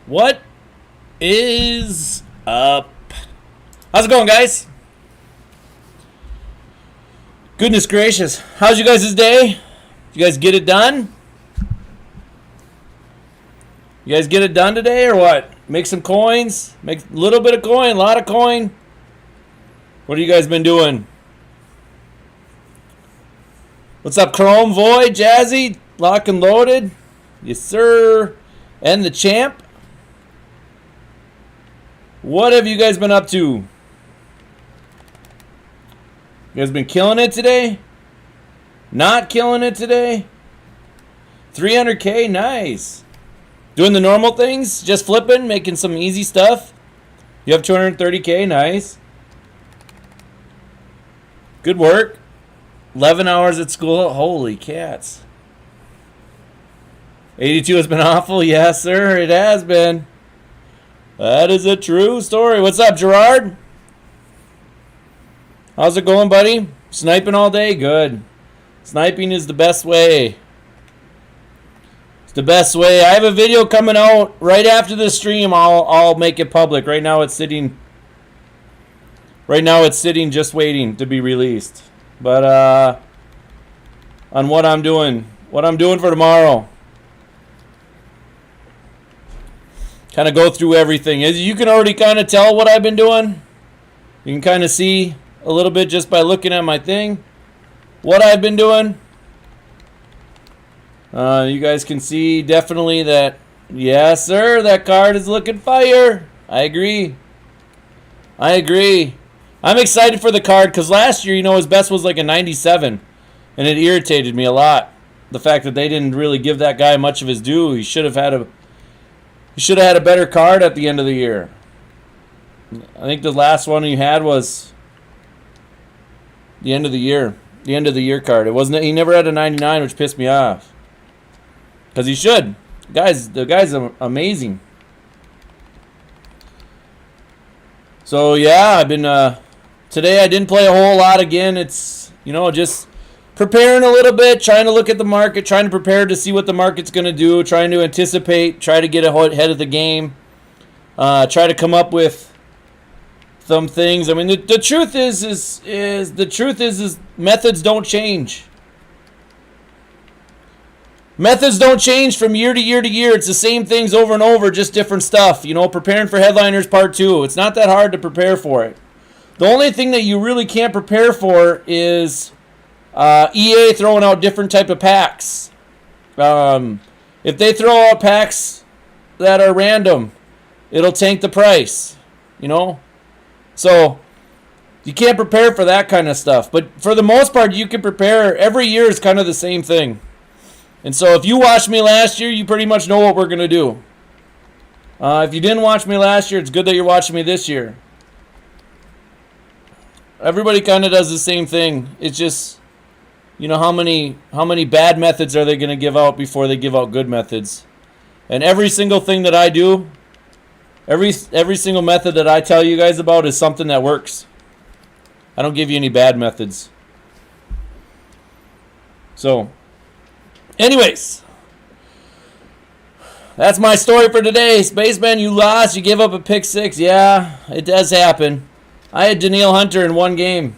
What is up? How's it going, guys? Goodness gracious. How's you guys' day? You guys get it done? You guys get it done today or what? Make some coins? Make a little bit of coin, a lot of coin? What have you guys been doing? What's up, Chrome, Void, Jazzy? Lock and loaded? Yes, sir. And the champ? What have you guys been up to? You guys been killing it today? Not killing it today? 300K? Nice. Doing the normal things? Just flipping? Making some easy stuff? You have 230K? Nice. Good work. 11 hours at school? Holy cats. 82 has been awful? Yes, sir. It has been. That is a true story. What's up, Gerard? How's it going, buddy? Sniping all day? Good. Sniping is the best way. It's the best way. I have a video coming out right after the stream. I'll make it public. Right now it's sitting just waiting to be released. But on what I'm doing for tomorrow. Kind of go through everything. As you can already kind of tell what I've been doing. You can kind of see a little bit just by looking at my thing. What I've been doing. You guys can see definitely that. Yes, sir. That card is looking fire. I agree. I'm excited for the card because last year, his best was like a 97. And it irritated me a lot. The fact that they didn't really give that guy much of his due. He should have had a better card at the end of the year. I think the last one he had was the end of the year. The end of the year card. He never had a 99, which pissed me off. Because he should. The guy's amazing. So yeah, I've been today I didn't play a whole lot again. It's just preparing a little bit, trying to look at the market, trying to prepare to see what the market's going to do, trying to anticipate, try to get ahead of the game, try to come up with some things. I mean, the truth is methods don't change. Methods don't change from year to year to year. It's the same things over and over, just different stuff. Preparing for Headliners Part 2. It's not that hard to prepare for it. The only thing that you really can't prepare for is EA throwing out different type of packs. If they throw out packs that are random, it'll tank the price. So you can't prepare for that kind of stuff. But for the most part, you can prepare. Every year is kind of the same thing. And so if you watched me last year, you pretty much know what we're going to do. If you didn't watch me last year, it's good that you're watching me this year. Everybody kind of does the same thing. It's just, how many bad methods are they going to give out before they give out good methods? And every single thing that I do, every single method that I tell you guys about is something that works. I don't give you any bad methods. So, anyways, that's my story for today. Spaceman, you lost. You gave up a pick 6. Yeah, it does happen. I had Danielle Hunter in one game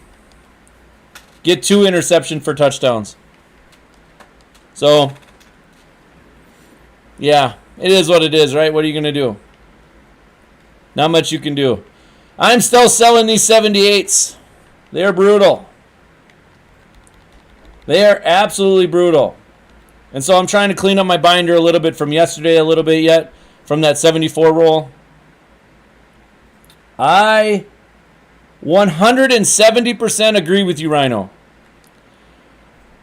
get 2 interceptions for touchdowns. So, yeah, it is what it is, right? What are you going to do? Not much you can do. I'm still selling these 78s. They're brutal. They are absolutely brutal. And so I'm trying to clean up my binder a little bit from yesterday, a little bit yet, from that 74 roll. I 170% agree with you, Rhino.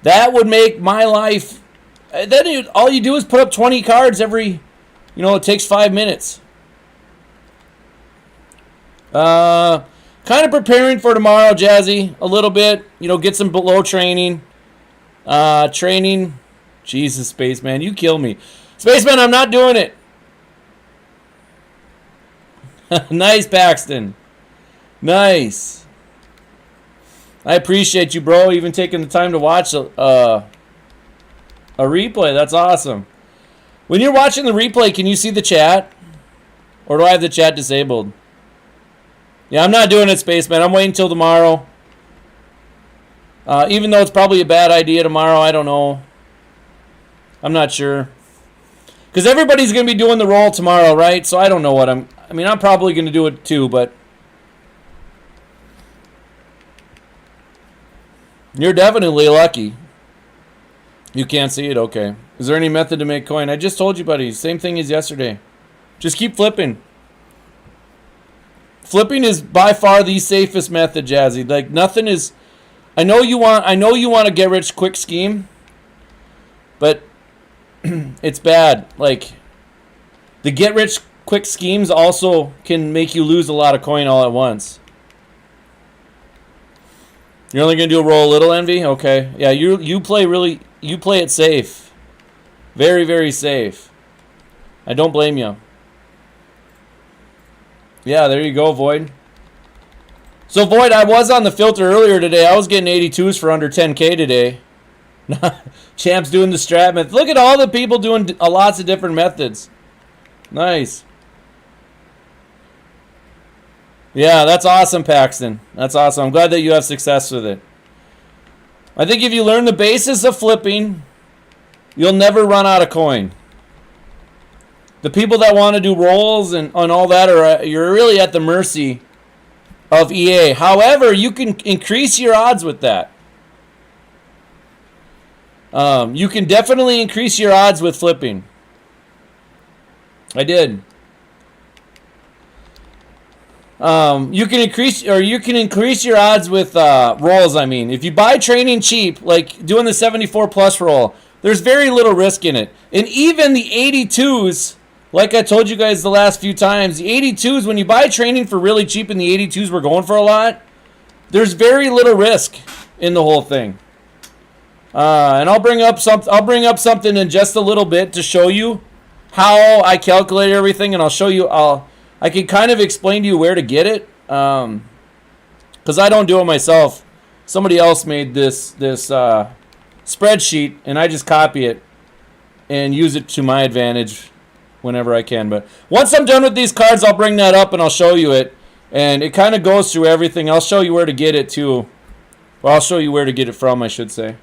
That would make my life... Then all you do is put up 20 cards every... it takes 5 minutes. Kind of preparing for tomorrow, Jazzy, a little bit. Get some below training. Training... Jesus, Spaceman, you kill me. Spaceman, I'm not doing it. Nice, Paxton. Nice. I appreciate you, bro, even taking the time to watch a replay. That's awesome. When you're watching the replay, can you see the chat? Or do I have the chat disabled? Yeah, I'm not doing it, Spaceman. I'm waiting till tomorrow. Even though it's probably a bad idea tomorrow, I don't know. I'm not sure. Because everybody's going to be doing the roll tomorrow, right? So I don't know what I'm probably going to do it too, but you're definitely lucky. You can't see it? Okay. Is there any method to make coin? I just told you, buddy. Same thing as yesterday. Just keep flipping. Flipping is by far the safest method, Jazzy. Like, nothing is... I know you want a get-rich-quick scheme, but it's bad. Like, the get-rich-quick schemes also can make you lose a lot of coin all at once. You're only going to do a roll a little, Envy? Okay. Yeah, you play it safe. Very, very safe. I don't blame you. Yeah, there you go, Void. So, Void, I was on the filter earlier today. I was getting 82s for under 10K today. Champ's doing the strat method. Look at all the people doing lots of different methods. Nice. Yeah, that's awesome, Paxton. That's awesome. I'm glad that you have success with it. I think if you learn the basis of flipping, you'll never run out of coin. The people that want to do rolls and all that, you're really at the mercy of EA. However, you can increase your odds with that. You can definitely increase your odds with flipping. I did. You can increase your odds with rolls. I mean, if you buy training cheap, like doing the 74 plus roll, there's very little risk in it. And even the 82s, like I told you guys the last few times, the 82s, when you buy training for really cheap and the 82s were going for a lot, there's very little risk in the whole thing. And I'll bring up something in just a little bit to show you how I calculate everything, and I'll show you. I can kind of explain to you where to get it, because I don't do it myself. Somebody else made this spreadsheet, and I just copy it and use it to my advantage whenever I can. But once I'm done with these cards, I'll bring that up and I'll show you it. And it kind of goes through everything. I'll show you where to get it too. Well, I'll show you where to get it from, I should say.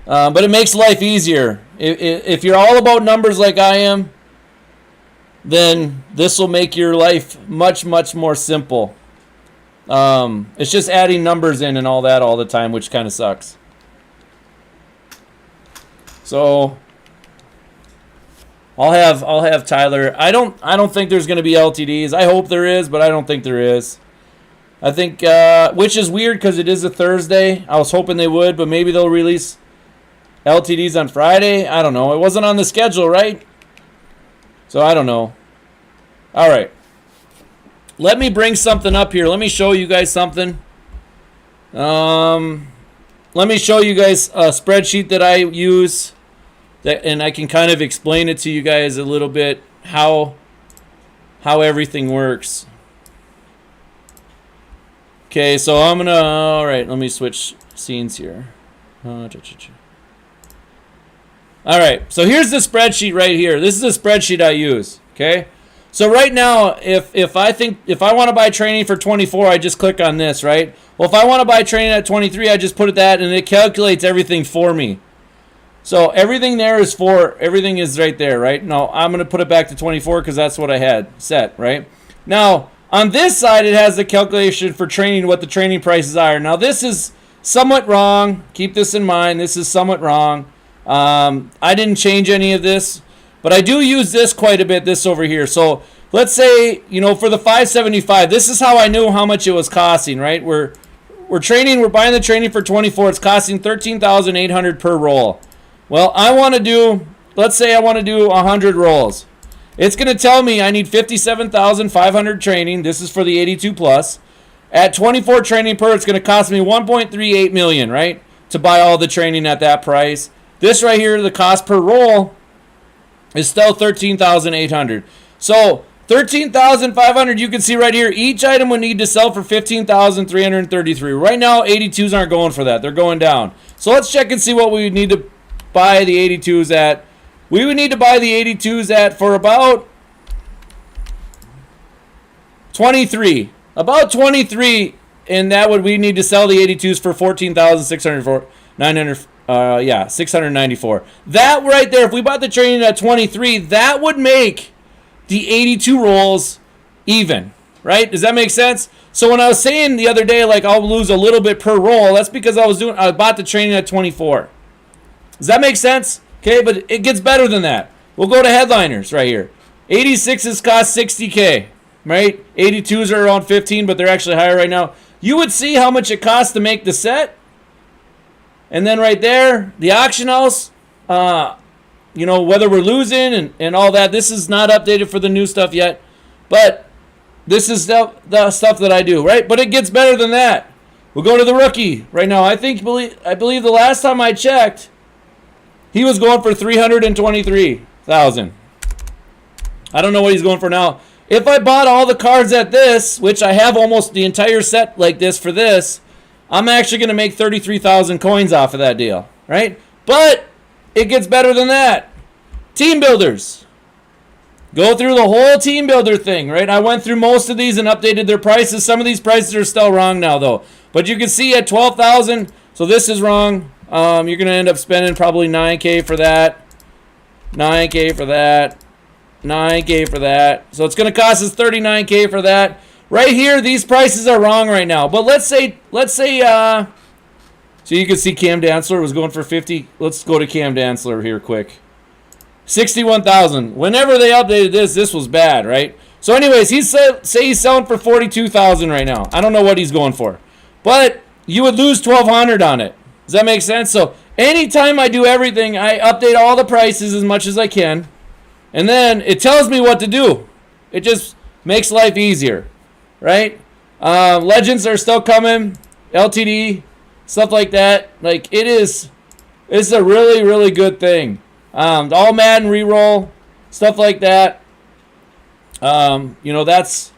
But it makes life easier. If you're all about numbers like I am, then this will make your life much, much more simple. It's just adding numbers in and all that all the time, which kind of sucks. So I'll have Tyler. I don't think there's going to be LTDs. I hope there is, but I don't think there is. I think, which is weird because it is a Thursday. I was hoping they would, but maybe they'll release LTDs on Friday. I don't know. It wasn't on the schedule, right? So I don't know. All right. Let me bring something up here. Let me show you guys something. Let me show you guys a spreadsheet that I use, and I can kind of explain it to you guys a little bit how everything works. Okay, so I'm gonna. All right, let me switch scenes here. All right, so here's the spreadsheet right here. This is a spreadsheet I use. Okay, so right now, if I want to buy training for 24, I just click on this, right? Well, if I want to buy training at 23, I just put it that, and it calculates everything for me. So everything there is everything is right there, right? Now I'm gonna put it back to 24 because that's what I had set, right? Now on this side, it has the calculation for training, what the training prices are. Now this is somewhat wrong. Keep this in mind. This is somewhat wrong. I didn't change any of this, but I do use this quite a bit, this over here. So let's say, for the 575, this is how I knew how much it was costing, right? We're buying the training for 24. It's costing $13,800 per roll. Well, let's say I want to do 100 rolls. It's going to tell me I need 57,500 training. This is for the 82 plus. At 24 training per, it's going to cost me 1.38 million, right? To buy all the training at that price. This right here, the cost per roll is still 13,800. So 13,500, you can see right here, each item would need to sell for 15,333. Right now, 82s aren't going for that. They're going down. So let's check and see what we need to buy the 82s at We would need to buy the 82s at for about 23. About 23, and that would we need to sell the 82s for 14,600 694. That right there, if we bought the training at 23, that would make the 82 rolls even, right? Does that make sense? So when I was saying the other day, like I'll lose a little bit per roll, that's because I bought the training at 24. Does that make sense? Okay, but it gets better than that. We'll go to headliners right here. 86s cost 60K, right? 82s are around 15, but they're actually higher right now. You would see how much it costs to make the set. And then right there, the auction house, you know, whether we're losing and all that. This is not updated for the new stuff yet, but this is the stuff that I do, right? But it gets better than that. We'll go to the rookie right now. I believe the last time I checked, he was going for 323,000. I don't know what he's going for now. If I bought all the cards at this, which I have almost the entire set like this for this, I'm actually going to make 33,000 coins off of that deal, right? But it gets better than that. Team builders. Go through the whole team builder thing, right? I went through most of these and updated their prices. Some of these prices are still wrong now, though. But you can see at 12,000, so this is wrong. You're going to end up spending probably 9K for that. 9K for that. 9K for that. So it's going to cost us 39K for that. Right here, these prices are wrong right now. But let's say, so you can see Cam Dantzler was going for 50. Let's go to Cam Dantzler here quick. 61,000. Whenever they updated this was bad, right? So anyways, say he's selling for 42,000 right now. I don't know what he's going for. But you would lose 1,200 on it. Does that make sense? So anytime I do everything, I update all the prices as much as I can. And then it tells me what to do. It just makes life easier, right? Legends are still coming. LTD, stuff like that. Like it's a really, really good thing. All Madden reroll, stuff like that. You know, that's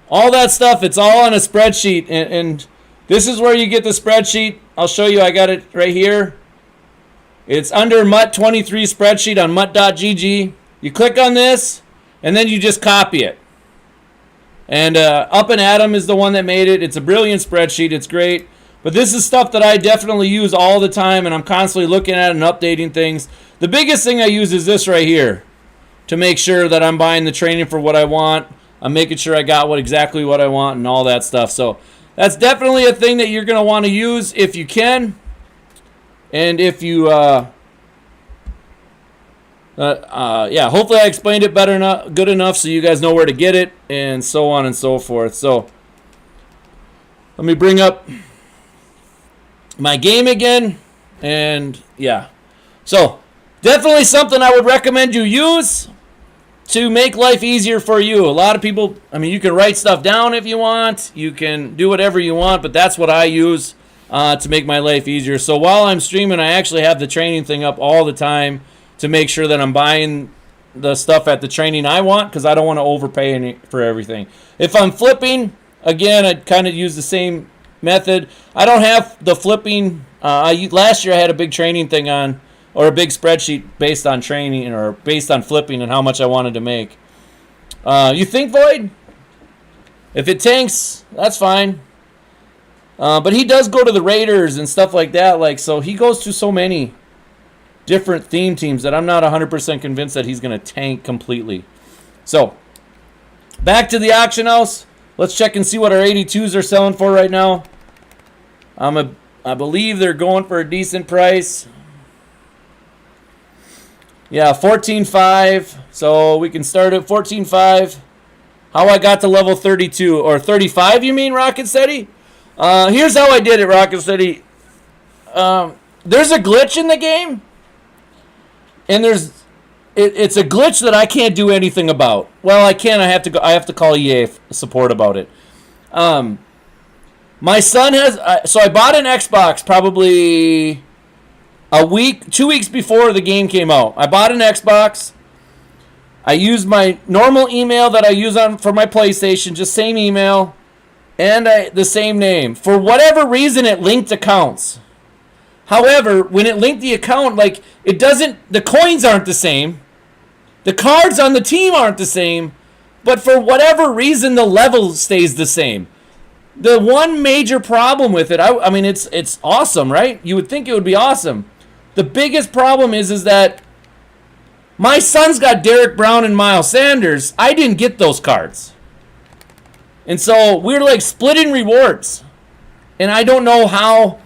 all that stuff. It's all on a spreadsheet. And this is where you get the spreadsheet. I'll show you. I got it right here. It's under MUT23 spreadsheet on MUT.gg. You click on this, and then you just copy it. And Up and Adam is the one that made it. It's a brilliant spreadsheet. It's great. But this is stuff that I definitely use all the time, and I'm constantly looking at and updating things. The biggest thing I use is this right here to make sure that I'm buying the training for what I want. I'm making sure I got exactly what I want and all that stuff. So that's definitely a thing that you're going to want to use if you can. And if you, yeah, hopefully I explained it good enough so you guys know where to get it and so on and so forth. So let me bring up my game again. And yeah, so definitely something I would recommend you use to make life easier for you. A lot of people, I mean, you can write stuff down if you want. You can do whatever you want, but that's what I use to make my life easier. So while I'm streaming, I actually have the training thing up all the time to make sure that I'm buying the stuff at the training I want, because I don't want to overpay for everything. If I'm flipping, again, I kind of use the same method. I don't have the flipping. Last year I had a big training thing on, or a big spreadsheet based on training or based on flipping and how much I wanted to make. You think, Void? If it tanks, that's fine. But he does go to the Raiders and stuff like that. Like, so he goes to so many different theme teams that I'm not 100% convinced that he's going to tank completely. So, back to the auction house. Let's check and see what our 82s are selling for right now. I believe they're going for a decent price. Yeah, 14.5. So we can start at 14.5. How I got to level 32 or 35? You mean, Rocket Steady? Here's how I did it, Rocket Steady. There's a glitch in the game, and it's a glitch that I can't do anything about. Well, I can. I have to call EA support about it. My son has. So I bought an Xbox probably 2 weeks before the game came out. I bought an Xbox. I used my normal email that I use for my PlayStation, just same email, and the same name. For whatever reason, it linked accounts. However, when it linked the account, like, it doesn't, the coins aren't the same. The cards on the team aren't the same. But for whatever reason, the level stays the same. The one major problem with it, I mean, it's awesome, right? You would think it would be awesome. The biggest problem is that my son's got Derek Brown and Miles Sanders. I didn't get those cards. And so we're like splitting rewards. And I don't know how.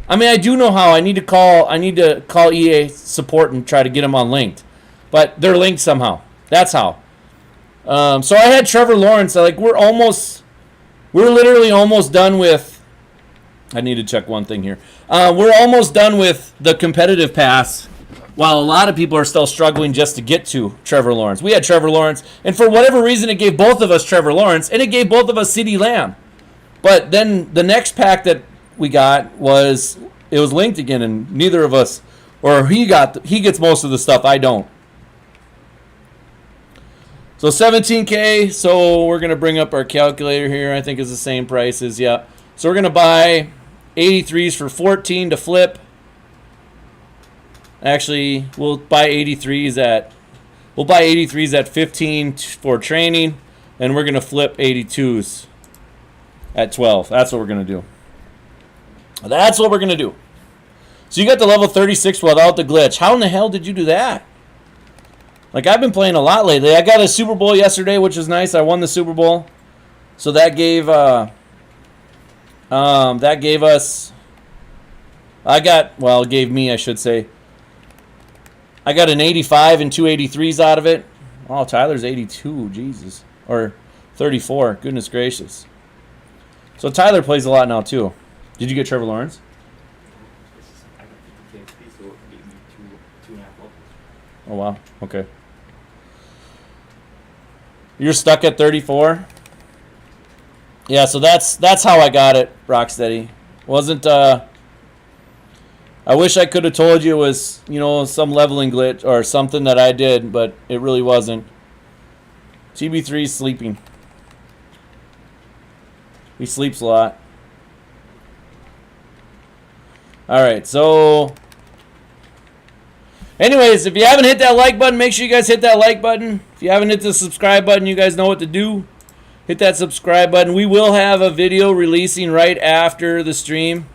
I mean, I do know how. I need to call EA support and try to get them unlinked. But they're linked somehow. That's how. So I had Trevor Lawrence. Like, we're literally almost done with. I need to check one thing here. We're almost done with the competitive pass, while a lot of people are still struggling just to get to Trevor Lawrence. We had Trevor Lawrence, and for whatever reason, it gave both of us Trevor Lawrence, and it gave both of us CeeDee Lamb. But then the next pack that we got was linked again, and neither of us, or he gets most of the stuff. I don't. So $17K. So we're gonna bring up our calculator here. I think it's the same price as So we're gonna buy 83s for 14 to flip. Actually, we'll buy 83s at 15 for training, and we're gonna flip 82s at 12. That's what we're gonna do. That's what we're gonna do. So you got the level 36 without the glitch. How in the hell did you do that? Like, I've been playing a lot lately. I got a Super Bowl yesterday, which was nice. I won the Super Bowl, so that gave us. It gave me, I should say. I got an 85 and two 83s out of it. Oh, Tyler's 82, Jesus. Or 34, goodness gracious. So Tyler plays a lot now, too. Did you get Trevor Lawrence? Oh, wow. Okay. You're stuck at 34? Yeah, so that's how I got it, Rocksteady. Wasn't, I wish I could have told you it was, some leveling glitch or something that I did, but it really wasn't. TB3's sleeping. He sleeps a lot. Alright, so anyways, if you haven't hit that like button, make sure you guys hit that like button. If you haven't hit the subscribe button, you guys know what to do. Hit that subscribe button. We will have a video releasing right after the stream.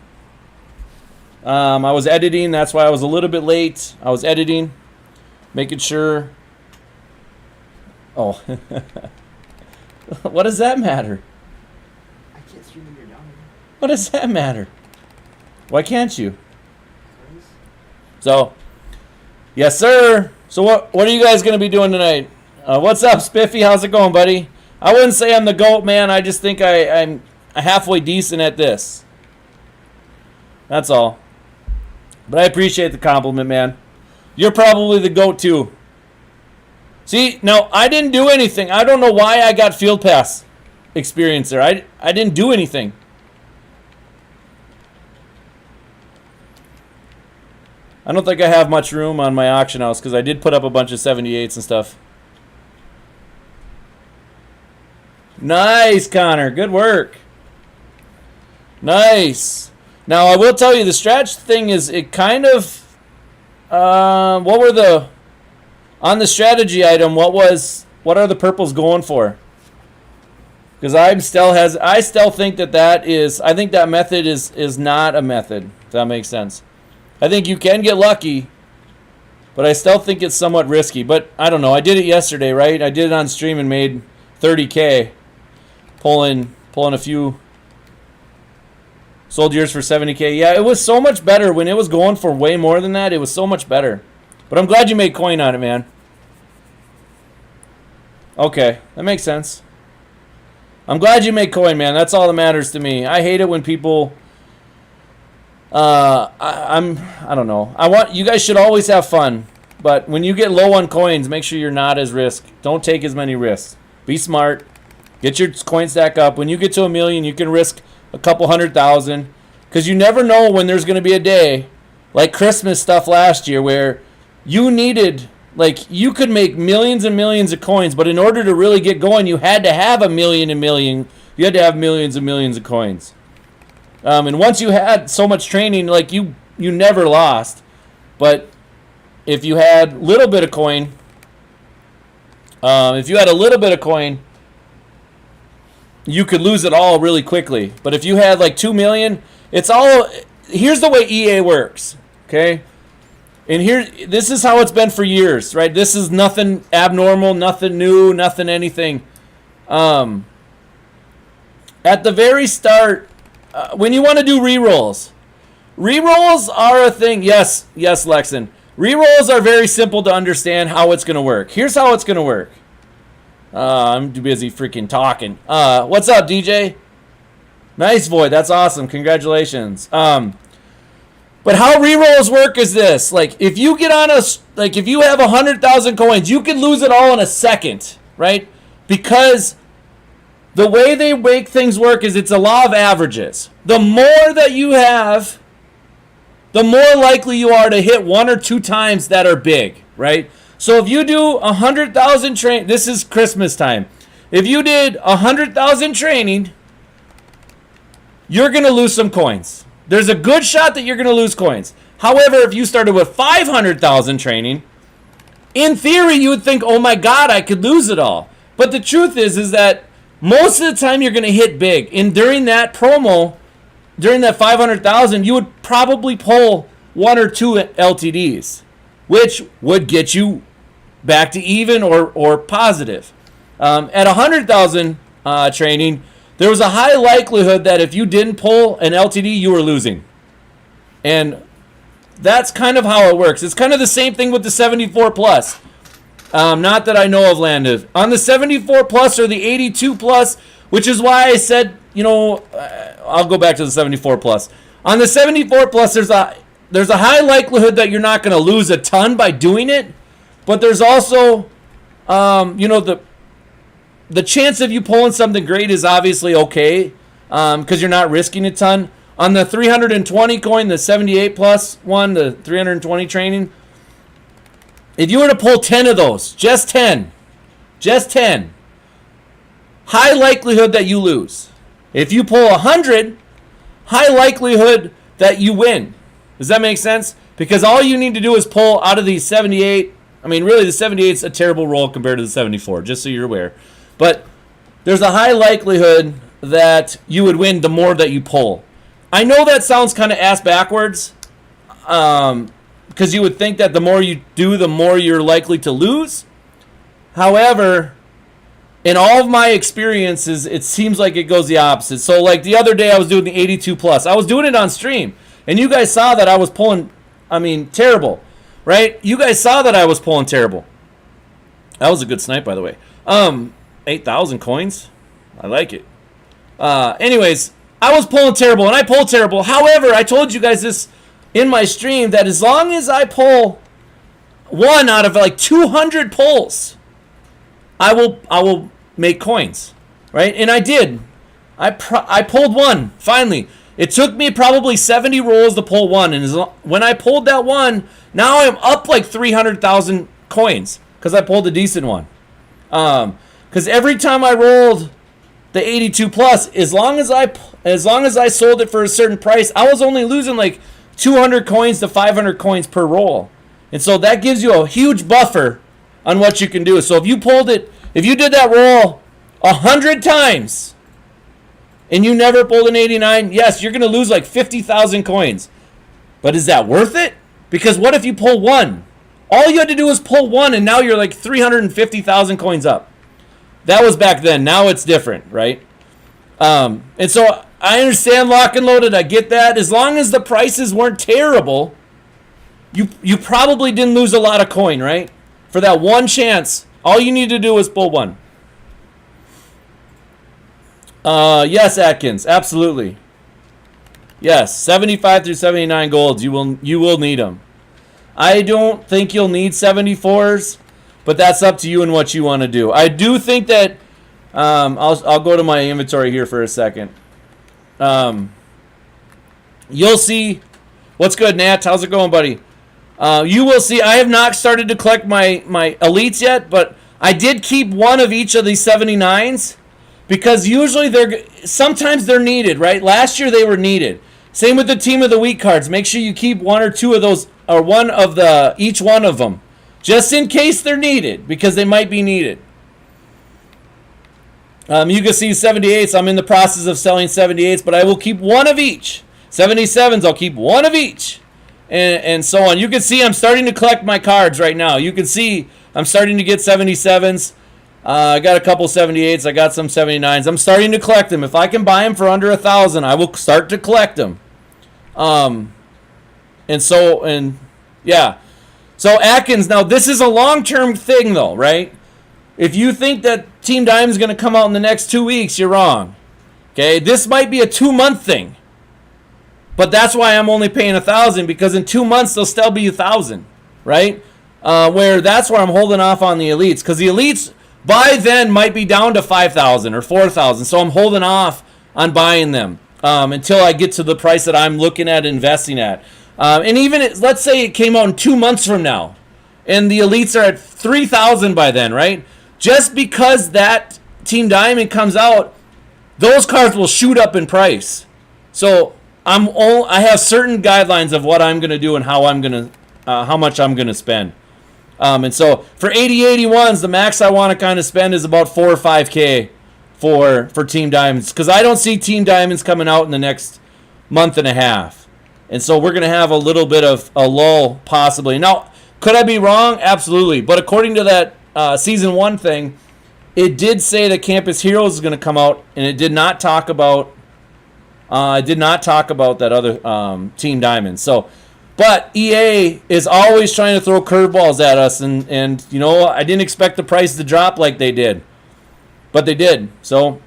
I was editing. That's why I was a little bit late. I was editing, making sure. Oh. What does that matter? I can't stream when you're down. What does that matter? Why can't you? So, yes, sir. So what are you guys going to be doing tonight? What's up, Spiffy? How's it going, buddy? I wouldn't say I'm the GOAT, man. I just think I'm halfway decent at this. That's all. But I appreciate the compliment, man. You're probably the GOAT, too. See, now, I didn't do anything. I don't know why I got Field Pass experience there. I didn't do anything. I don't think I have much room on my auction house because I did put up a bunch of 78s and stuff. Nice, Connor. Good work. Nice. Now, I will tell you, the stretch thing is, it kind of, what were the, on the strategy item, what are the purples going for? Because I still think that is, I think that method is not a method, if that makes sense. I think you can get lucky, but I still think it's somewhat risky. But I don't know. I did it yesterday, right? I did it on stream and made 30K, pulling a few sold yours for 70K. Yeah, it was so much better when it was going for way more than that. It was so much better. But I'm glad you made coin on it, man. Okay, that makes sense. I'm glad you made coin, man. That's all that matters to me. I hate it when people. I don't know. You guys should always have fun, but when you get low on coins, make sure you're not as risk. Don't take as many risks. Be smart. Get your coin stack up. When you get to 1 million, you can risk a couple 100,000, because you never know when there's going to be a day like Christmas stuff last year where you needed, like, you could make millions and millions of coins, but in order to really get going, you had to have a million. You had to have millions and millions of coins. And once you had so much training, like, you you never lost. But if you had a little bit of coin, you could lose it all really quickly. But if you had like 2 million, it's all. Here's the way EA works, okay? And this is how it's been for years, right? This is nothing abnormal, nothing new, nothing anything. At the very start, when you want to do rerolls are a thing. Yes, Lexon. Rerolls are very simple to understand how it's going to work. Here's how it's going to work. I'm too busy freaking talking. What's up, DJ? Nice, Void. That's awesome. Congratulations. But how rerolls work is this: like, if you get on if you have 100,000 coins, you can lose it all in a second, right? Because the way they make things work is it's a law of averages. The more that you have, the more likely you are to hit 1 or 2 times that are big, right? So if you do 100,000 train, this is Christmas time. If you did 100,000 training, you're going to lose some coins. There's a good shot that you're going to lose coins. However, if you started with 500,000 training, in theory, you would think, oh my God, I could lose it all. But the truth is that most of the time you're going to hit big. And during that promo, during that 500,000, you would probably pull 1 or 2 LTDs, which would get you back to even or positive. At 100,000 training, there was a high likelihood that if you didn't pull an LTD, you were losing. And that's kind of how it works. It's kind of the same thing with the 74 plus. Not that I know of, Landon. On the 74 plus or the 82 plus, which is why I said, I'll go back to the 74 plus. On the 74 plus, there's a high likelihood that you're not going to lose a ton by doing it, but there's also, the chance of you pulling something great is obviously okay, because you're not risking a ton. On the 320 coin, the 78 plus one, the 320 training, if you were to pull 10 of those, just 10, high likelihood that you lose. If you pull 100, high likelihood that you win. Does that make sense? Because all you need to do is pull out of these 78. I mean, really, the 78 is a terrible roll compared to the 74, just so you're aware. But there's a high likelihood that you would win the more that you pull. I know that sounds kind of ass backwards, because you would think that the more you do, the more you're likely to lose. However, in all of my experiences, it seems like it goes the opposite. So, like the other day, I was doing the 82 plus. I was doing it on stream, and you guys saw that I was pulling, terrible, right? You guys saw that I was pulling terrible. That was a good snipe, by the way. 8,000 coins. I like it. Anyways, I was pulling terrible, and I pulled terrible. However, I told you guys this in my stream, that as long as I pull 1 out of like 200 pulls, I will make coins, right? And I did. I pulled 1 finally. It took me probably 70 rolls to pull 1, and when I pulled that 1, now I'm up like 300,000 coins because I pulled a decent one. Because every time I rolled the 82 plus, as long as I sold it for a certain price, I was only losing like 200 coins to 500 coins per roll. And so that gives you a huge buffer on what you can do. So if you did that roll 100 times and you never pulled an 89, yes, you're going to lose like 50,000 coins. But is that worth it? Because what if you pull 1? All you had to do was pull 1, and now you're like 350,000 coins up. That was back then. Now it's different, right? And so I understand lock and loaded. I get that. As long as the prices weren't terrible, you probably didn't lose a lot of coin, right? For that one chance, all you need to do is pull 1. Yes, Atkins, absolutely. Yes, 75 through 79 golds. You will need them. I don't think you'll need 74s, but that's up to you and what you want to do. I do think that I'll go to my inventory here for a second. You'll see. What's good, Nat? How's it going, buddy? You will see. I have not started to collect my elites yet, but I did keep 1 of each of these 79s because usually sometimes they're needed, right? Last year they were needed. Same with the team of the week cards. Make sure you keep one or two of those, or each one of them, just in case they're needed, because they might be needed. You can see 78s. I'm in the process of selling 78s, but I will keep one of each. 77s, I'll keep one of each, and so on. You can see I'm starting to collect my cards right now. You can see I'm starting to get 77s. I got a couple 78s. I got some 79s. I'm starting to collect them. If I can buy them for under $1,000, I will start to collect them. Yeah. So Atkins, now this is a long-term thing though, right? If you think that Team Diamond is going to come out in the next 2 weeks, you're wrong. Okay, this might be a 2-month thing, but that's why I'm only paying $1,000, because in 2 months they'll still be $1,000, right? That's where I'm holding off on the elites, because the elites by then might be down to 5,000 or 4,000, so I'm holding off on buying them until I get to the price that I'm looking at investing at. And even let's say it came out in 2 months from now, and the elites are at 3,000 by then, right? Just because that Team Diamond comes out, those cards will shoot up in price. So I have certain guidelines of what I'm going to do and how much I'm going to spend. And so for 80-81s, the max I want to kind of spend is about $4 or $5K for Team Diamonds, because I don't see Team Diamonds coming out in the next month and a half. And so we're going to have a little bit of a lull possibly. Now, could I be wrong? Absolutely. But according to that Season 1 thing, it did say that Campus Heroes is going to come out, and it did not talk about that other Team Diamond. So, but EA is always trying to throw curveballs at us, and you know, I didn't expect the price to drop like they did, but they did. So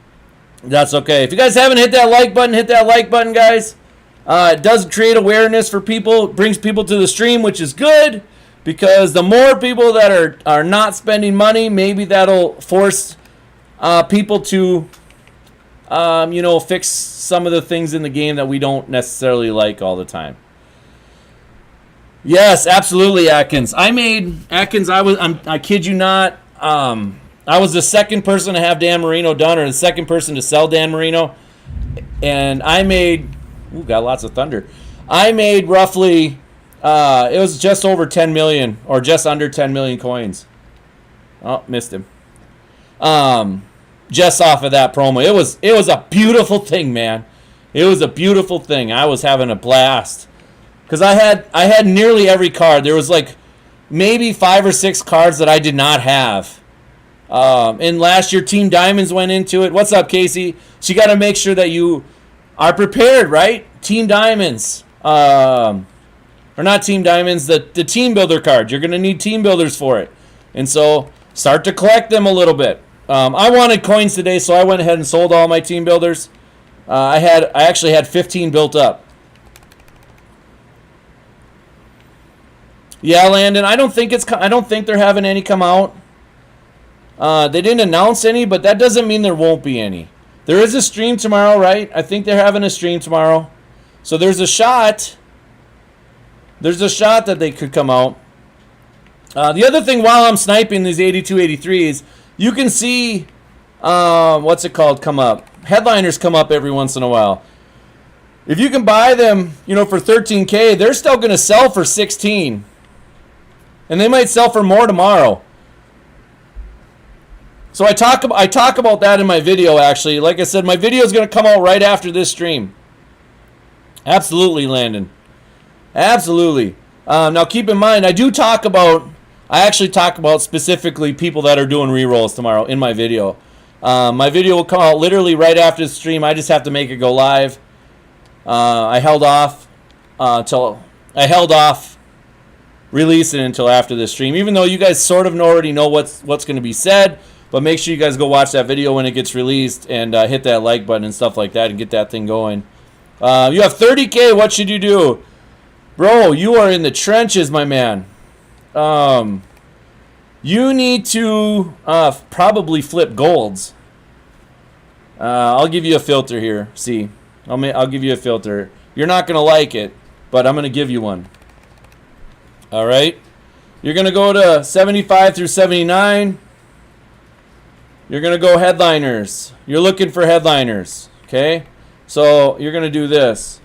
that's okay. If you guys haven't hit that like button, hit that like button, guys. It does create awareness for people, brings people to the stream, which is good. Because the more people that are not spending money, maybe that'll force people to, fix some of the things in the game that we don't necessarily like all the time. Yes, absolutely, Atkins. I kid you not. I was the second person to have Dan Marino done, or the second person to sell Dan Marino, and I made. Ooh, got lots of thunder. I made roughly. It was just over 10 million, or just under 10 million coins. Oh, missed him. Just off of that promo. It was a beautiful thing, man. It was a beautiful thing. I was having a blast. Because I had nearly every card. There was like maybe 5 or 6 cards that I did not have. And last year, Team Diamonds went into it. What's up, Casey? So you got to make sure that you are prepared, right? Team Diamonds. Or not Team Diamonds, the Team Builder card. You're going to need Team Builders for it. And so start to collect them a little bit. I wanted coins today, so I went ahead and sold all my Team Builders. I actually had 15 built up. Yeah, Landon, I don't think they're having any come out. They didn't announce any, but that doesn't mean there won't be any. There is a stream tomorrow, right? I think they're having a stream tomorrow. So there's a shot that they could come out. The other thing, while I'm sniping these 82, 83s, you can see, what's it called, come up. Headliners come up every once in a while. If you can buy them, for 13K, they're still going to sell for 16. And they might sell for more tomorrow. So I talk about that in my video, actually. Like I said, my video is going to come out right after this stream. Absolutely, Landon. Absolutely. Now keep in mind, I actually talk about specifically people that are doing rerolls tomorrow in my video. My video will come out literally right after the stream. I just have to make it go live. I held off releasing it until after the stream, even though you guys sort of already know what's going to be said. But make sure you guys go watch that video when it gets released and hit that like button and stuff like that and get that thing going. You have 30K. What should you do? Bro, you are in the trenches, my man. You need to probably flip golds. I'll give you a filter here. See, I'll give you a filter. You're not going to like it, but I'm going to give you one. All right. You're going to go to 75 through 79. You're going to go headliners. You're looking for headliners. Okay. So you're going to do this.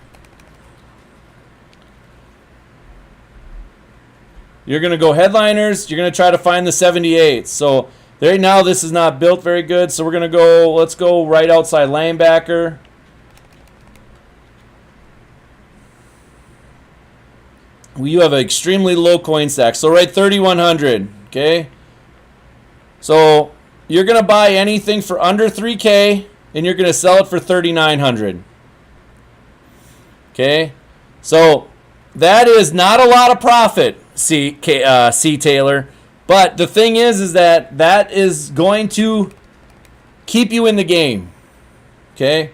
You're going to go headliners. You're going to try to find the 78. So right now this is not built very good. So we're going to go, let's go right outside linebacker. You have an extremely low coin stack. So right 3,100. Okay. So you're going to buy anything for under 3K and you're going to sell it for 3,900. Okay. So that is not a lot of profit, C. Taylor. But the thing is that is going to keep you in the game. Okay?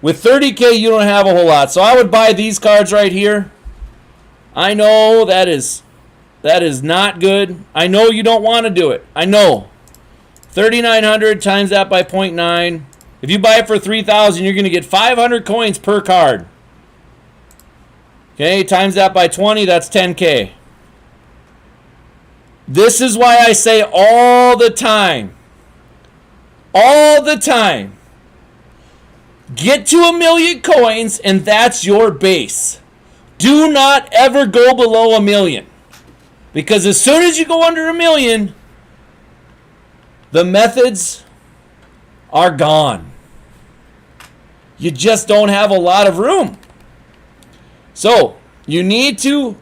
With 30K, you don't have a whole lot. So I would buy these cards right here. I know that is not good. I know you don't want to do it. I know. 3,900 times that by 0.9. If you buy it for 3,000, you're going to get 500 coins per card. Okay, times that by 20, that's 10K. This is why I say all the time, get to 1 million coins and that's your base. Do not ever go below 1 million. Because as soon as you go under 1 million, the methods are gone. You just don't have a lot of room. So, you need to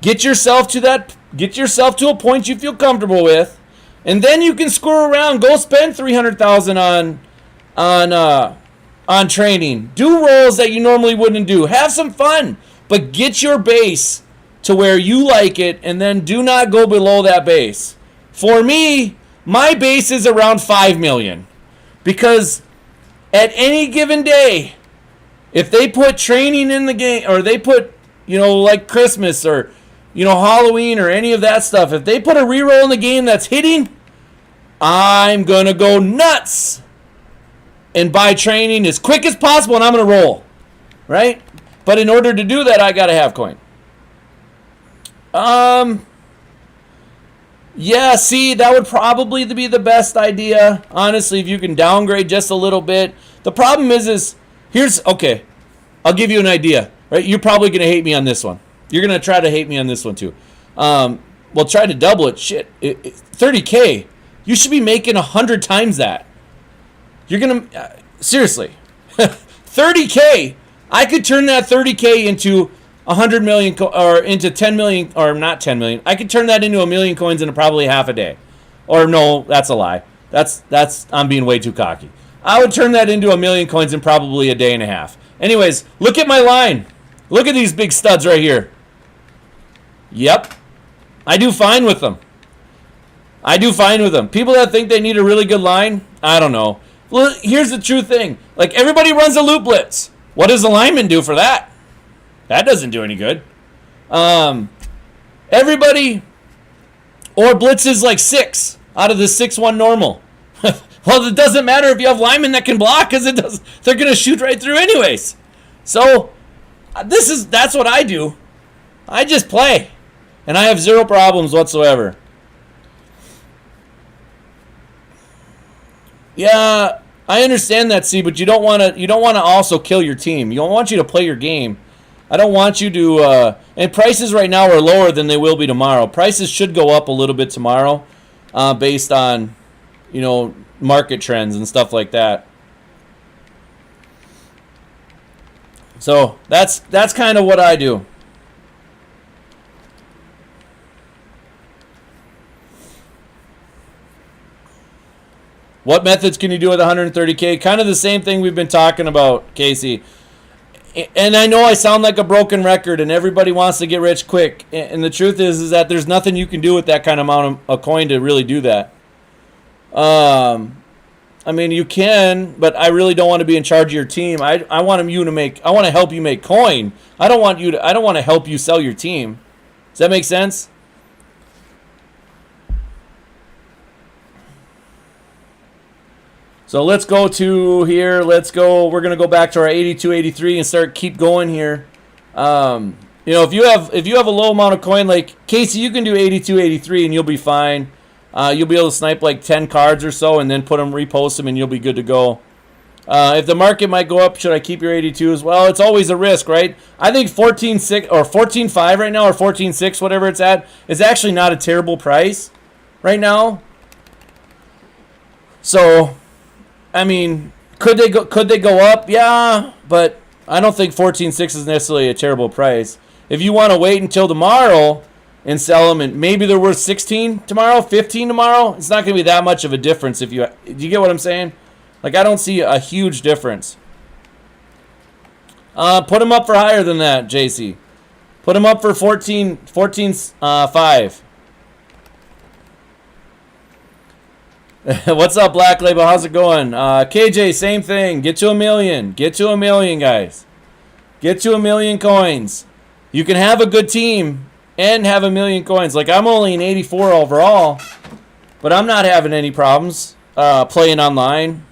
get yourself to a point you feel comfortable with, and then you can screw around. Go spend 300,000 on training. Do roles that you normally wouldn't do. Have some fun, but get your base to where you like it, and then do not go below that base. For me, my base is around 5 million, because at any given day, if they put training in the game, or they put, like Christmas or, Halloween or any of that stuff, if they put a reroll in the game that's hitting, I'm going to go nuts and buy training as quick as possible, and I'm going to roll. Right? But in order to do that, I got to have coin. Yeah, see, that would probably be the best idea. Honestly, if you can downgrade just a little bit. The problem is okay, I'll give you an idea. Right? You're probably going to hate me on this one. You're going to try to hate me on this one too. Well, try to double it. Shit, 30K. You should be making 100 times that. You're going to... seriously. 30K. I could turn that 30K into 100 million... or into 10 million... or not 10 million. I could turn that into 1 million coins in probably half a day. Or no, that's a lie. That's I'm being way too cocky. I would turn that into 1 million coins in probably a day and a half. Anyways, look at my line. Look at these big studs right here. Yep. I do fine with them. People that think they need a really good line, I don't know. Well, here's the true thing. Like, everybody runs a loop blitz. What does the lineman do for that? That doesn't do any good. Everybody, or blitzes like 6 out of the 6-1 normal. Well, it doesn't matter if you have linemen that can block, because they're going to shoot right through anyways. So, that's what I do. I just play. And I have zero problems whatsoever. Yeah, I understand that, C, but you don't want to also kill your team. You don't want you to play your game. I don't want you to and prices right now are lower than they will be tomorrow. Prices should go up a little bit tomorrow, based on, market trends and stuff like that. So that's kind of what I do. What methods can you do with 130K? Kind of the same thing we've been talking about, Casey. And I know I sound like a broken record and everybody wants to get rich quick. And the truth is that there's nothing you can do with that kind of amount of coin to really do that. I mean, you can, but I really don't want to be in charge of your team. I want to help you make coin. I don't want to help you sell your team. Does that make sense? So let's go to here. We're going to go back to our 82, 83 and keep going here. If you have a low amount of coin, like Casey, you can do 82, 83 and you'll be fine. You'll be able to snipe like 10 cards or so and then repost them and you'll be good to go. If the market might go up, should I keep your 82s? Well, it's always a risk, right? I think 14.6 or 14.5 right now, or 14.6, whatever it's at, is actually not a terrible price right now. So, I mean, could they go up? Yeah, but I don't think 14.6 is necessarily a terrible price. If you want to wait until tomorrow and sell them, and maybe they're worth 16 tomorrow, 15 tomorrow, it's not going to be that much of a difference. Do you get what I'm saying? Like, I don't see a huge difference. Put them up for higher than that, JC. Put them up for 14.5. What's up, Black Label? How's it going? KJ, same thing. Get to 1 million. Get to 1 million, guys. Get to 1 million coins. You can have a good team and have 1 million coins. Like, I'm only an 84 overall, but I'm not having any problems playing online.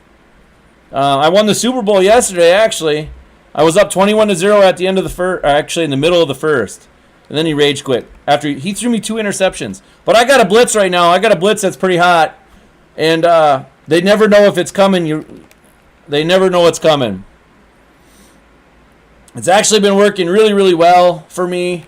I won the Super Bowl yesterday, actually. I was up 21-0 at the end of the first, actually in the middle of the first. And then he rage quit after he threw me 2 interceptions. But I got a blitz right now. I got a blitz that's pretty hot. And they never know if it's coming. They never know it's coming. It's actually been working really, really well for me.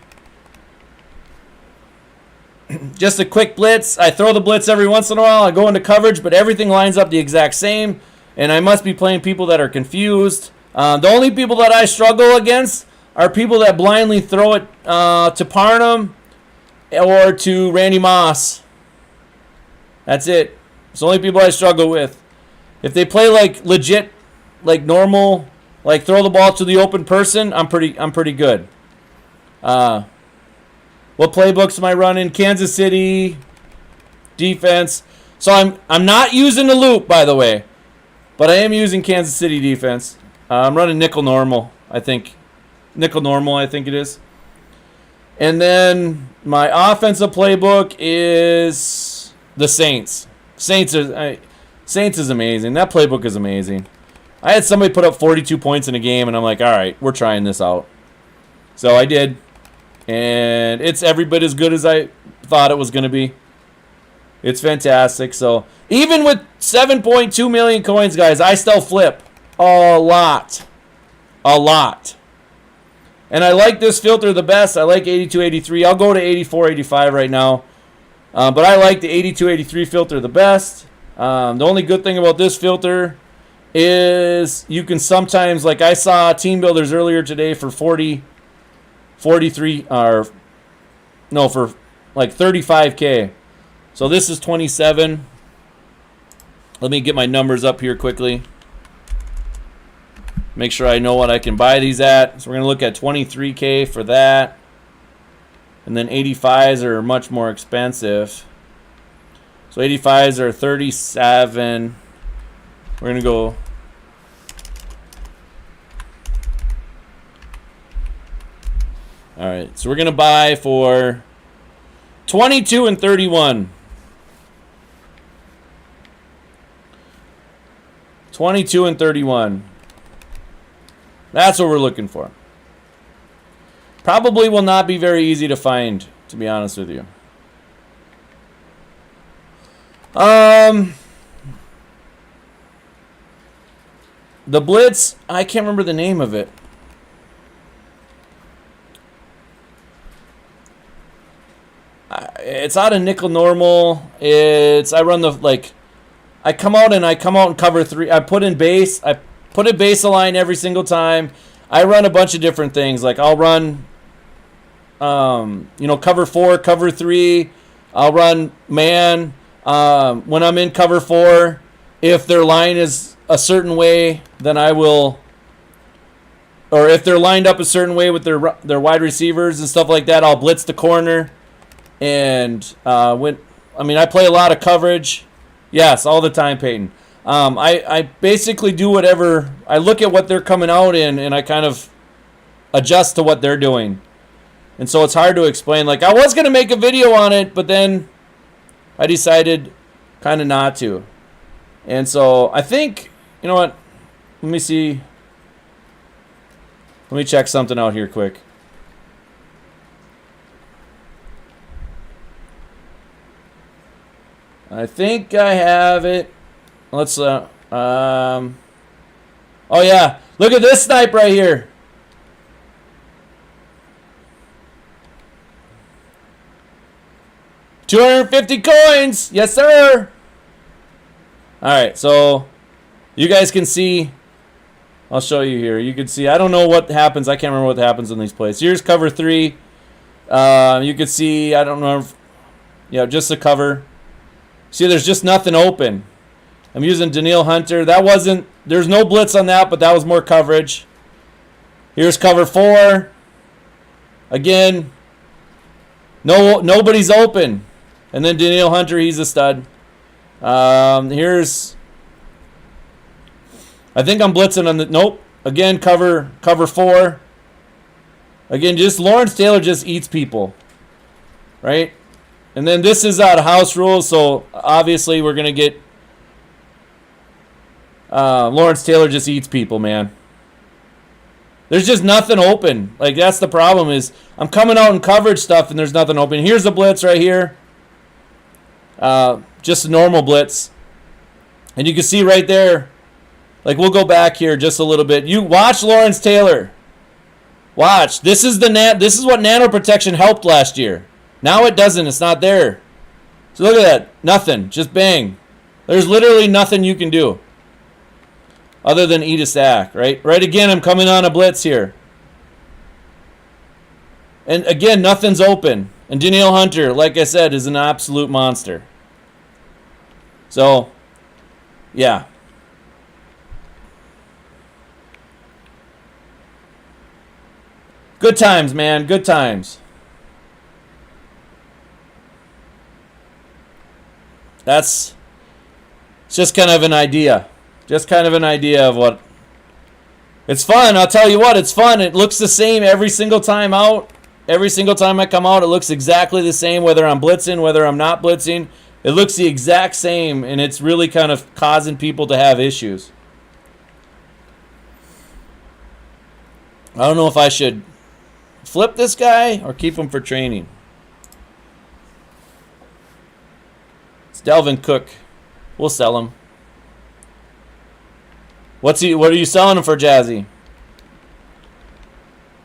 Just a quick blitz. I throw the blitz every once in a while. I go into coverage, but everything lines up the exact same. And I must be playing people that are confused. The only people that I struggle against are people that blindly throw it to Parnham or to Randy Moss. That's it. It's the only people I struggle with. If they play like legit, like normal, like throw the ball to the open person, I'm pretty good. What playbooks am I running? Kansas City defense. So I'm not using the loop, by the way. But I am using Kansas City defense. I'm running nickel normal, I think. Nickel normal, I think it is. And then my offensive playbook is the Saints. Saints is amazing. That playbook is amazing. I had somebody put up 42 points in a game, and I'm like, all right, we're trying this out. So I did. And it's every bit as good as I thought it was going to be. It's fantastic. So even with 7.2 million coins, guys, I still flip a lot. A lot. And I like this filter the best. I like 82, 83. I'll go to 84, 85 right now. But I like the 82, 83 filter the best. The only good thing about this filter is you can sometimes, like I saw team builders earlier today for 40, 43, or no, for like 35K. So this is 27. Let me get my numbers up here quickly. Make sure I know what I can buy these at. So we're going to look at 23K for that. And then 85s are much more expensive. So 85s are 37. We're going to go. All right. So we're going to buy for 22 and 31. 22 and 31. That's what we're looking for. Probably will not be very easy to find, to be honest with you. The Blitz, I can't remember the name of it. It's out of nickel normal. I run the, like, I come out and cover 3. I put in base. I put a base line every single time. I run a bunch of different things. Like I'll run, cover 4, cover 3. I'll run man. When I'm in cover 4, if their line is a certain way, then I will. Or if they're lined up a certain way with their wide receivers and stuff like that, I'll blitz the corner. And I play a lot of coverage. Yes, all the time, Peyton. I basically do whatever. I look at what they're coming out in, and I kind of adjust to what they're doing. And so it's hard to explain. Like, I was going to make a video on it, but then I decided kind of not to. And so I think, you know what? Let me see. Let me check something out here quick. I think I have it. Let's Oh, yeah. Look at this snipe right here. $250 coins. Yes, sir. All right, so you guys can see. I'll show you here. You can see. I don't know what happens. I can't remember what happens in these plays. Here's cover 3. You can see. I don't know. Yeah, just the cover. See, there's just nothing open. I'm using Daniil Hunter. That wasn't. There's no blitz on that, but that was more coverage. Here's cover 4. Again, nobody's open. And then Daniil Hunter, he's a stud. Here's. I think I'm blitzing on the. Nope. Again, cover 4. Again, just Lawrence Taylor just eats people, right? And then this is out of house rules, so obviously we're gonna get. Lawrence Taylor just eats people, man. There's just nothing open. Like, that's the problem is I'm coming out in coverage stuff and there's nothing open. Here's a blitz right here. Just a normal blitz. And you can see right there, like, we'll go back here just a little bit. You watch Lawrence Taylor. Watch. This is what nano protection helped last year. Now it doesn't. It's not there. So look at that. Nothing. Just bang. There's literally nothing you can do other than eat a sack, right? Right, again, I'm coming on a blitz here. And again, nothing's open. And Daniil Hunter, like I said, is an absolute monster. So, yeah. Good times, man. Good times. It's just kind of an idea. Just kind of an idea of what. It's fun. I'll tell you what. It's fun. It looks the same every single time out. Every single time I come out, it looks exactly the same, whether I'm blitzing, whether I'm not blitzing. It looks the exact same, and it's really kind of causing people to have issues. I don't know if I should flip this guy or keep him for training. It's Delvin Cook. We'll sell him. What are you selling him for, Jazzy?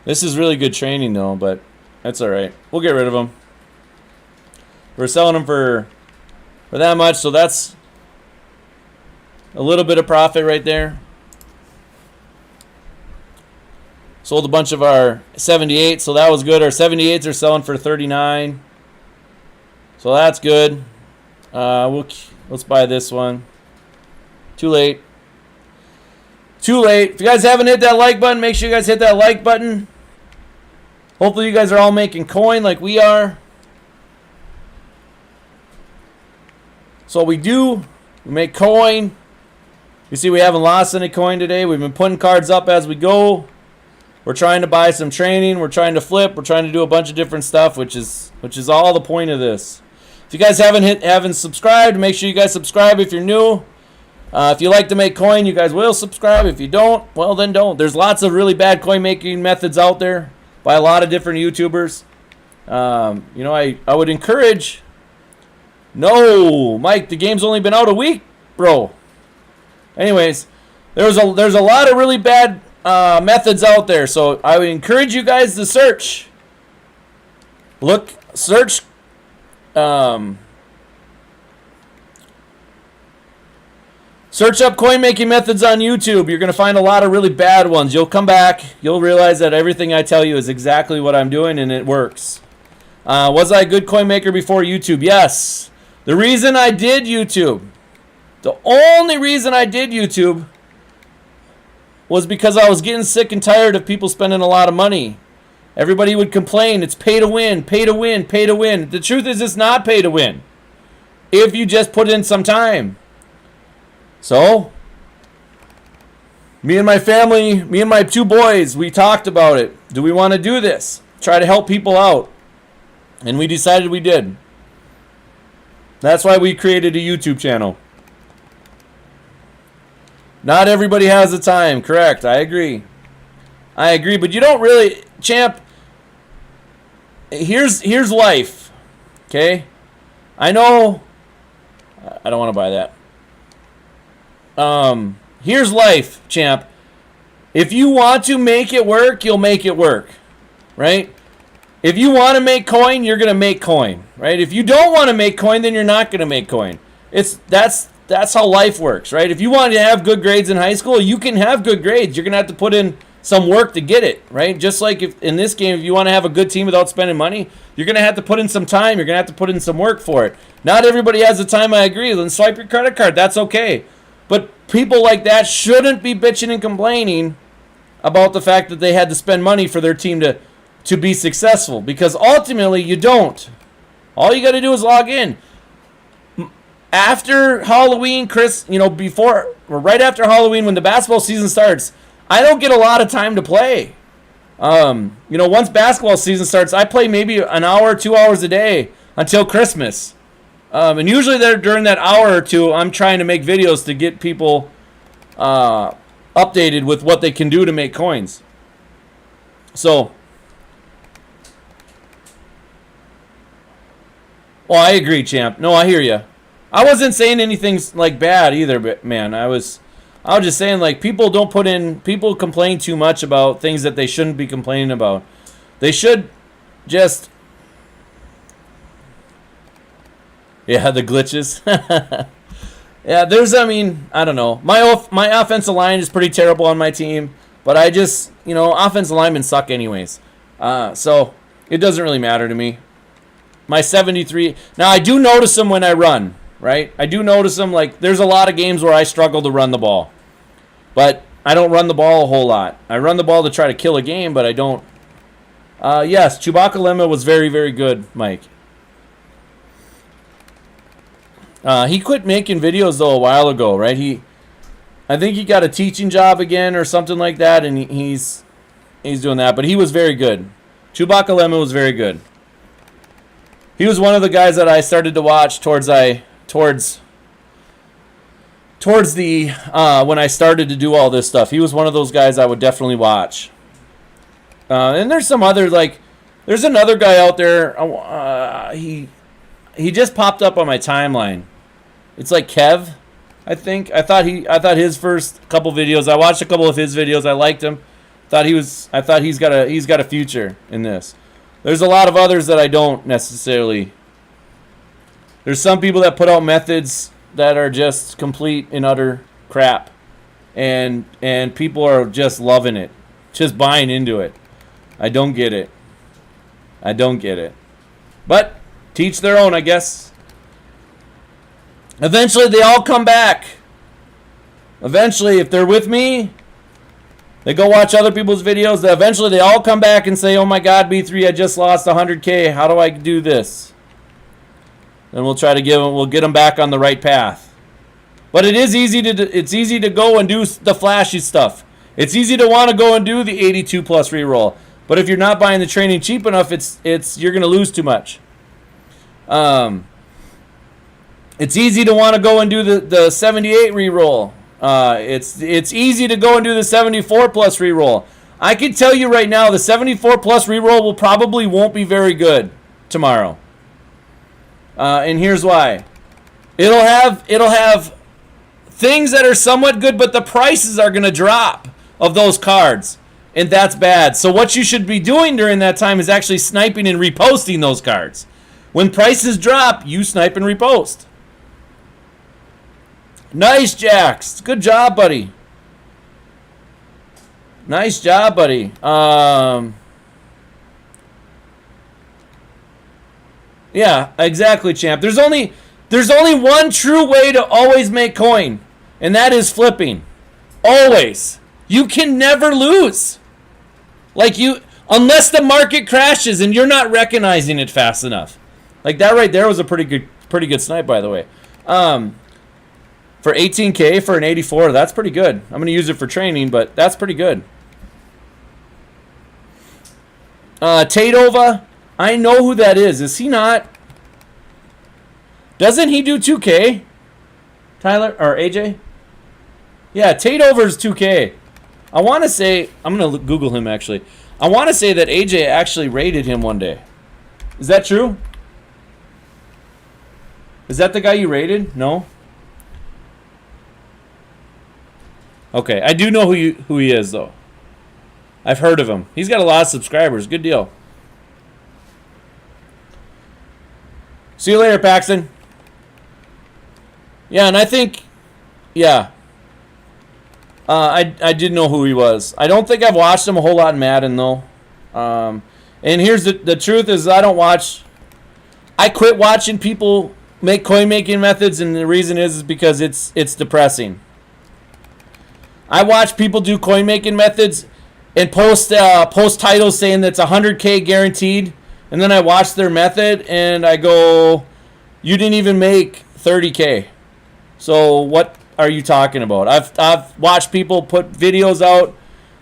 This is really good training, though, but that's all right. We'll get rid of him. We're selling him for that much, so that's a little bit of profit right there. Sold a bunch of our 78, so that was good. Our 78s are selling for 39, so that's good. Let's buy this one. Too late. Too late. If you guys haven't hit that like button, make sure you guys hit that like button. Hopefully you guys are all making coin like we are. So we do. We make coin. You see we haven't lost any coin today. We've been putting cards up as we go. We're trying to buy some training. We're trying to flip. We're trying to do a bunch of different stuff, which is all the point of this. If you guys haven't subscribed, make sure you guys subscribe if you're new. If you like to make coin, you guys will subscribe. If you don't, well, then don't. There's lots of really bad coin making methods out there by a lot of different YouTubers. I would encourage. No, Mike, the game's only been out a week, bro. Anyways, there's a lot of really bad methods out there, so I would encourage you guys to search. Search. Search up coin making methods on YouTube. You're going to find a lot of really bad ones. You'll come back. You'll realize that everything I tell you is exactly what I'm doing, and it works. Was I a good coin maker before YouTube? Yes. The reason I did YouTube, the only reason I did YouTube was because I was getting sick and tired of people spending a lot of money. Everybody would complain, it's pay to win, pay to win, pay to win. The truth is it's not pay to win if you just put in some time. So, me and my family, me and my 2 boys, we talked about it. Do we want to do this? Try to help people out. And we decided we did. That's why we created a YouTube channel. Not everybody has the time, correct. I agree, but you don't really, champ, here's life, okay? I know, I don't want to buy that. Here's life, champ. If you want to make it work, you'll make it work, right? If you want to make coin, you're going to make coin, right? If you don't want to make coin, then you're not going to make coin. That's how life works, right? If you want to have good grades in high school, you can have good grades. You're going to have to put in some work to get it, right? Just like if in this game, if you want to have a good team without spending money, you're going to have to put in some time. You're going to have to put in some work for it. Not everybody has the time, I agree. Then swipe your credit card. That's okay. But people like that shouldn't be bitching and complaining about the fact that they had to spend money for their team to be successful, because ultimately you don't. All you got to do is log in. After Halloween, before or right after Halloween, when the basketball season starts, I don't get a lot of time to play. Once basketball season starts, I play maybe an hour, 2 hours a day until Christmas. And usually during that hour or two, I'm trying to make videos to get people updated with what they can do to make coins. So, I agree, champ. No, I hear you. I wasn't saying anything like bad either, but man, I was just saying, like, people complain too much about things that they shouldn't be complaining about. They should just, yeah, the glitches. Yeah, I don't know. My offensive line is pretty terrible on my team, but I just, offensive linemen suck anyways. So it doesn't really matter to me. My 73. Now, I do notice them when I run, right? I do notice them. Like, there's a lot of games where I struggle to run the ball. But I don't run the ball a whole lot. I run the ball to try to kill a game, but I don't. Yes, Chewbacca Lemma was very, very good, Mike. He quit making videos, though, a while ago, right? I think he got a teaching job again or something like that, and he's doing that. But he was very good. Chewbacca Lemma was very good. He was one of the guys that I started to watch towards the when I started to do all this stuff. He was one of those guys I would definitely watch. And there's some other, like, there's another guy out there. He just popped up on my timeline. It's like Kev, I think. I thought his first couple videos. I watched a couple of his videos. I liked him. I thought he's got a future in this. There's a lot of others that I don't necessarily. There's some people that put out methods that are just complete and utter crap, and people are just loving it, just buying into it. I don't get it. But teach their own, I guess. Eventually, they all come back. Eventually, if they're with me, they go watch other people's videos. Eventually, they all come back and say, "Oh my God, B3, I just lost 100K. How do I do this?" And we'll try to we'll get them back on the right path. But it's easy to go and do the flashy stuff. It's easy to want to go and do the 82 plus reroll. But if you're not buying the training cheap enough, you're going to lose too much. It's easy to want to go and do the 78 reroll. It's easy to go and do the 74 plus reroll. I can tell you right now, the 74 plus reroll probably won't be very good tomorrow. And here's why. It'll have things that are somewhat good, but the prices are going to drop of those cards, and that's bad. So what you should be doing during that time is actually sniping and reposting those cards. When prices drop, you snipe and repost. Nice, Jax. Good job, buddy. Nice job, buddy. Yeah, exactly, champ. There's only one true way to always make coin, and that is flipping. Always. You can never lose. Unless the market crashes and you're not recognizing it fast enough. Like that right there was a pretty good snipe, by the way. For 18K for an 84, that's pretty good. I'm going to use it for training, but that's pretty good. Tateova, I know who that is. Is he not? Doesn't he do 2K? Tyler or AJ? Yeah, Tateover's 2K. I want to say, I'm going to Google him actually. I want to say that AJ actually rated him one day. Is that true? Is that the guy you rated? No? Okay, I do know who he is though. I've heard of him. He's got a lot of subscribers. Good deal. See you later, Paxton. Yeah, and I think, yeah. I did know who he was. I don't think I've watched him a whole lot in Madden, though. And here's the truth is I don't watch. I quit watching people make coin-making methods, and the reason is because it's depressing. I watch people do coin-making methods and post titles saying that's 100K guaranteed, and then I watch their method and I go, you didn't even make 30K. So what are you talking about? I've watched people put videos out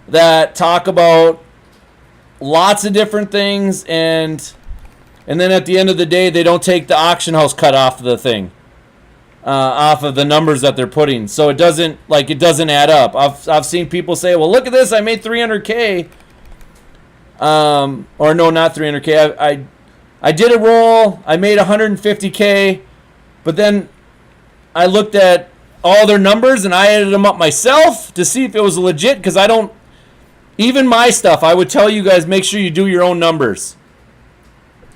that talk about lots of different things, and then at the end of the day, they don't take the auction house cut off of the thing, off of the numbers that they're putting. So it doesn't add up. I've seen people say, well, look at this, I made 300K. Or no, not 300K. I did a roll, I made 150K, but then I looked at all their numbers and I added them up myself to see if it was legit, because I don't, even my stuff, I would tell you guys, make sure you do your own numbers.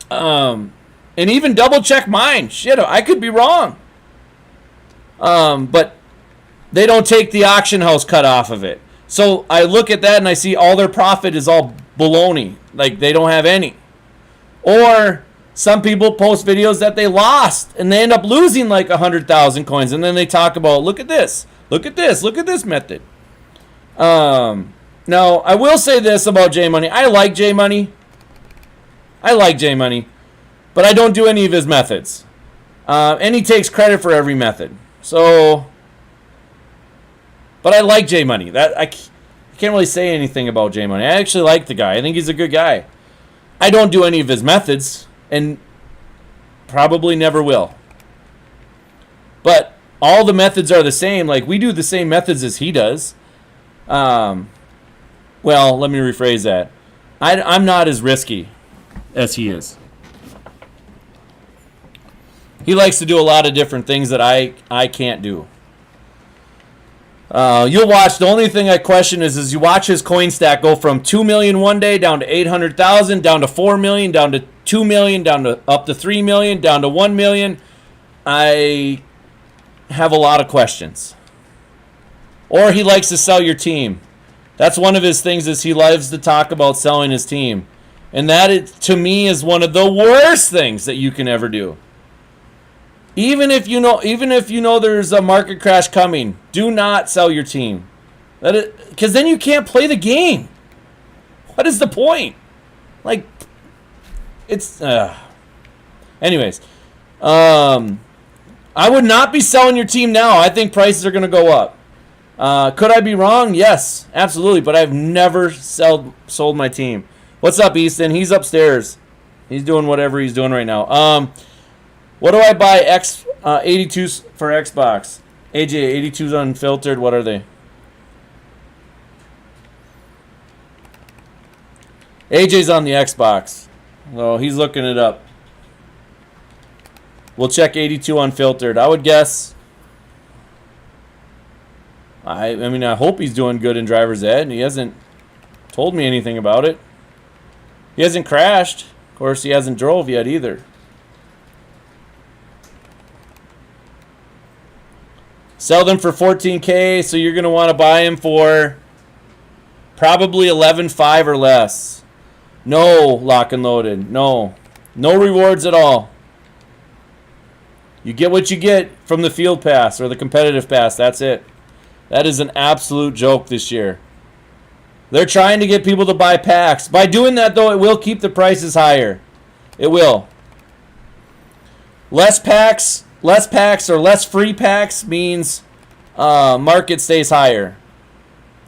And even double check mine. Shit, I could be wrong. But they don't take the auction house cut off of it. So I look at that and I see all their profit is all baloney. Like they don't have any. Or some people post videos that they lost and they end up losing like 100,000 coins. And then they talk about, look at this, look at this, look at this method. Now, I will say this about J Money. I like J Money. But I don't do any of his methods. And he takes credit for every method. So, but I like J Money. I can't really say anything about J Money. I actually like the guy. I think he's a good guy. I don't do any of his methods, and probably never will. But all the methods are the same. Like, we do the same methods as he does. Well, let me rephrase that. I'm not as risky as he is. He likes to do a lot of different things that I can't do. You'll watch. The only thing I question is you watch his coin stack go from 2 million one day down to 800,000, down to 4 million, down to 2 million, down to up to 3 million, down to 1 million. I have a lot of questions. Or he likes to sell your team. That's one of his things, is he loves to talk about selling his team. And that, to me, is one of the worst things that you can ever do. Even if you know there's a market crash coming, do not sell your team. Because then you can't play the game. What is the point? Like, it's anyways, I would not be selling your team now. I think prices are going to go up. Could I be wrong? Yes, absolutely. But I've never sold my team. What's up, Easton? He's upstairs. He's doing whatever he's doing right now. What do I buy 82s for Xbox? AJ, 82s unfiltered. What are they? AJ's on the Xbox. So he's looking it up. We'll check 82 unfiltered. I would guess. I mean, I hope he's doing good in driver's ed. He hasn't told me anything about it. He hasn't crashed. Of course, he hasn't drove yet either. Sell them for 14K, so you're going to want to buy them for probably 11.5 or less. No, lock and loaded. No. No rewards at all. You get what you get from the field pass or the competitive pass. That's it. That is an absolute joke this year. They're trying to get people to buy packs. By doing that, though, it will keep the prices higher. It will. Less packs or less free packs means market stays higher.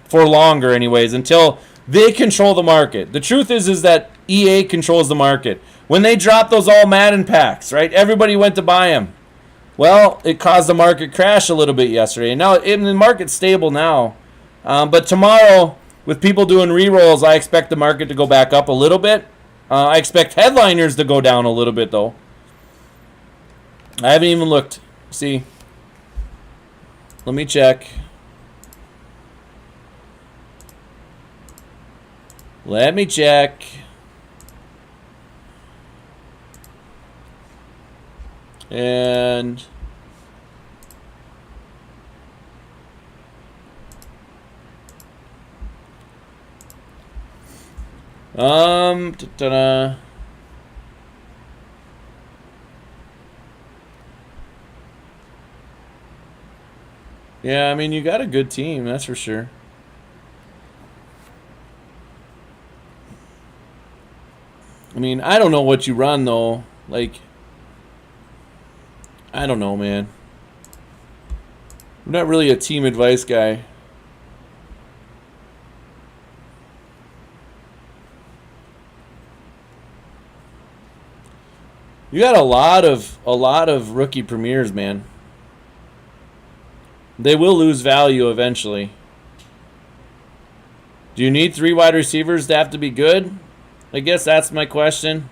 For longer, anyways, until they control the market. The truth is that EA controls the market. When they dropped those all Madden packs, right, everybody went to buy them. Well, it caused the market crash a little bit yesterday. Now, the market's stable now. But tomorrow, with people doing re-rolls, I expect the market to go back up a little bit. I expect headliners to go down a little bit, though. I haven't even looked. See. Let me check. Let me check. And ta-da. Yeah, I mean, you got a good team, that's for sure. I mean, I don't know what you run, though. Like, I don't know, man. I'm not really a team advice guy. You got a lot of rookie premieres, man. They will lose value eventually. Do you need 3 wide receivers to have to be good? I guess that's my question.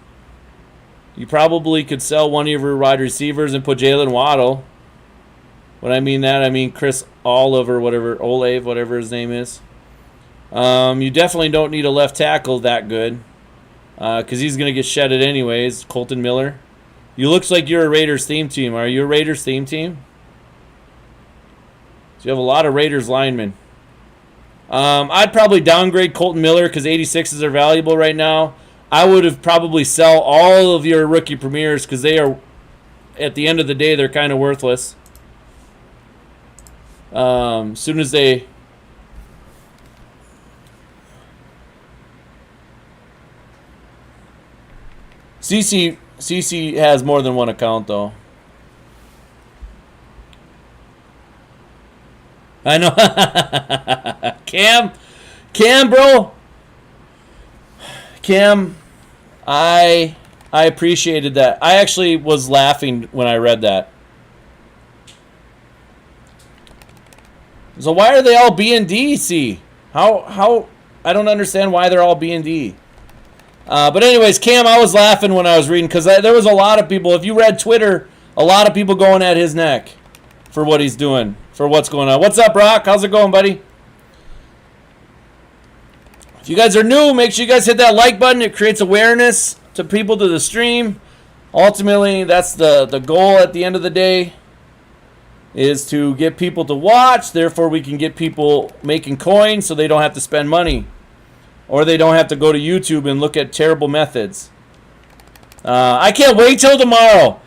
You probably could sell one of your wide receivers and put Jalen Waddle. When I mean that, I mean Chris Olave or whatever, Olave, whatever his name is. You definitely don't need a left tackle that good, because he's going to get shedded anyways. Colton Miller. You looks like you're a Raiders theme team. Are you a Raiders theme team? So you have a lot of Raiders linemen. I'd probably downgrade Colton Miller because 86s are valuable right now. I would have probably sell all of your rookie premieres because they are, at the end of the day, they're kind of worthless. Soon as they... CC has more than one account, though. I know. Cam, bro. Cam, I appreciated that. I actually was laughing when I read that. So why are they all B and D, C? How I don't understand why they're all B and D. But anyways, Cam, I was laughing when I was reading because there was a lot of people. If you read Twitter, a lot of people going at his neck for what he's doing, for what's going on. What's up, Brock? How's it going, buddy? If you guys are new, make sure you guys hit that like button. It creates awareness to people to the stream. Ultimately, that's the goal at the end of the day, is to get people to watch. Therefore, we can get people making coins so they don't have to spend money. Or they don't have to go to YouTube and look at terrible methods. I can't wait till tomorrow.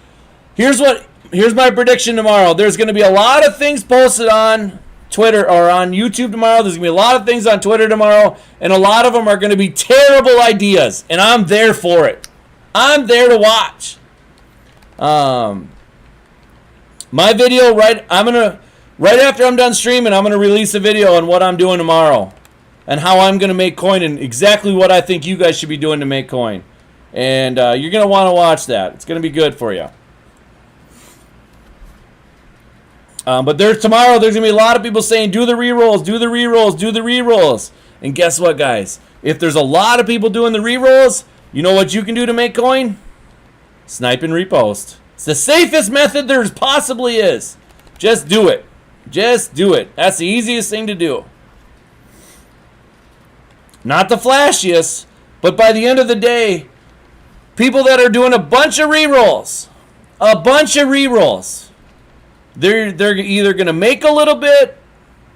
Here's my prediction tomorrow. There's going to be a lot of things posted on Twitter or on YouTube tomorrow. There's going to be a lot of things on Twitter tomorrow. And a lot of them are going to be terrible ideas. And I'm there for it. I'm there to watch. My video, right after I'm done streaming, I'm going to release a video on what I'm doing tomorrow. And how I'm going to make coin and exactly what I think you guys should be doing to make coin. And you're going to want to watch that. It's going to be good for you. But tomorrow there's going to be a lot of people saying, do the rerolls, do the rerolls, do the rerolls. And guess what, guys? If there's a lot of people doing the rerolls, you know what you can do to make coin? Snipe and repost. It's the safest method there possibly is. Just do it. Just do it. That's the easiest thing to do. Not the flashiest, but by the end of the day, people that are doing a bunch of rerolls, they're either going to make a little bit,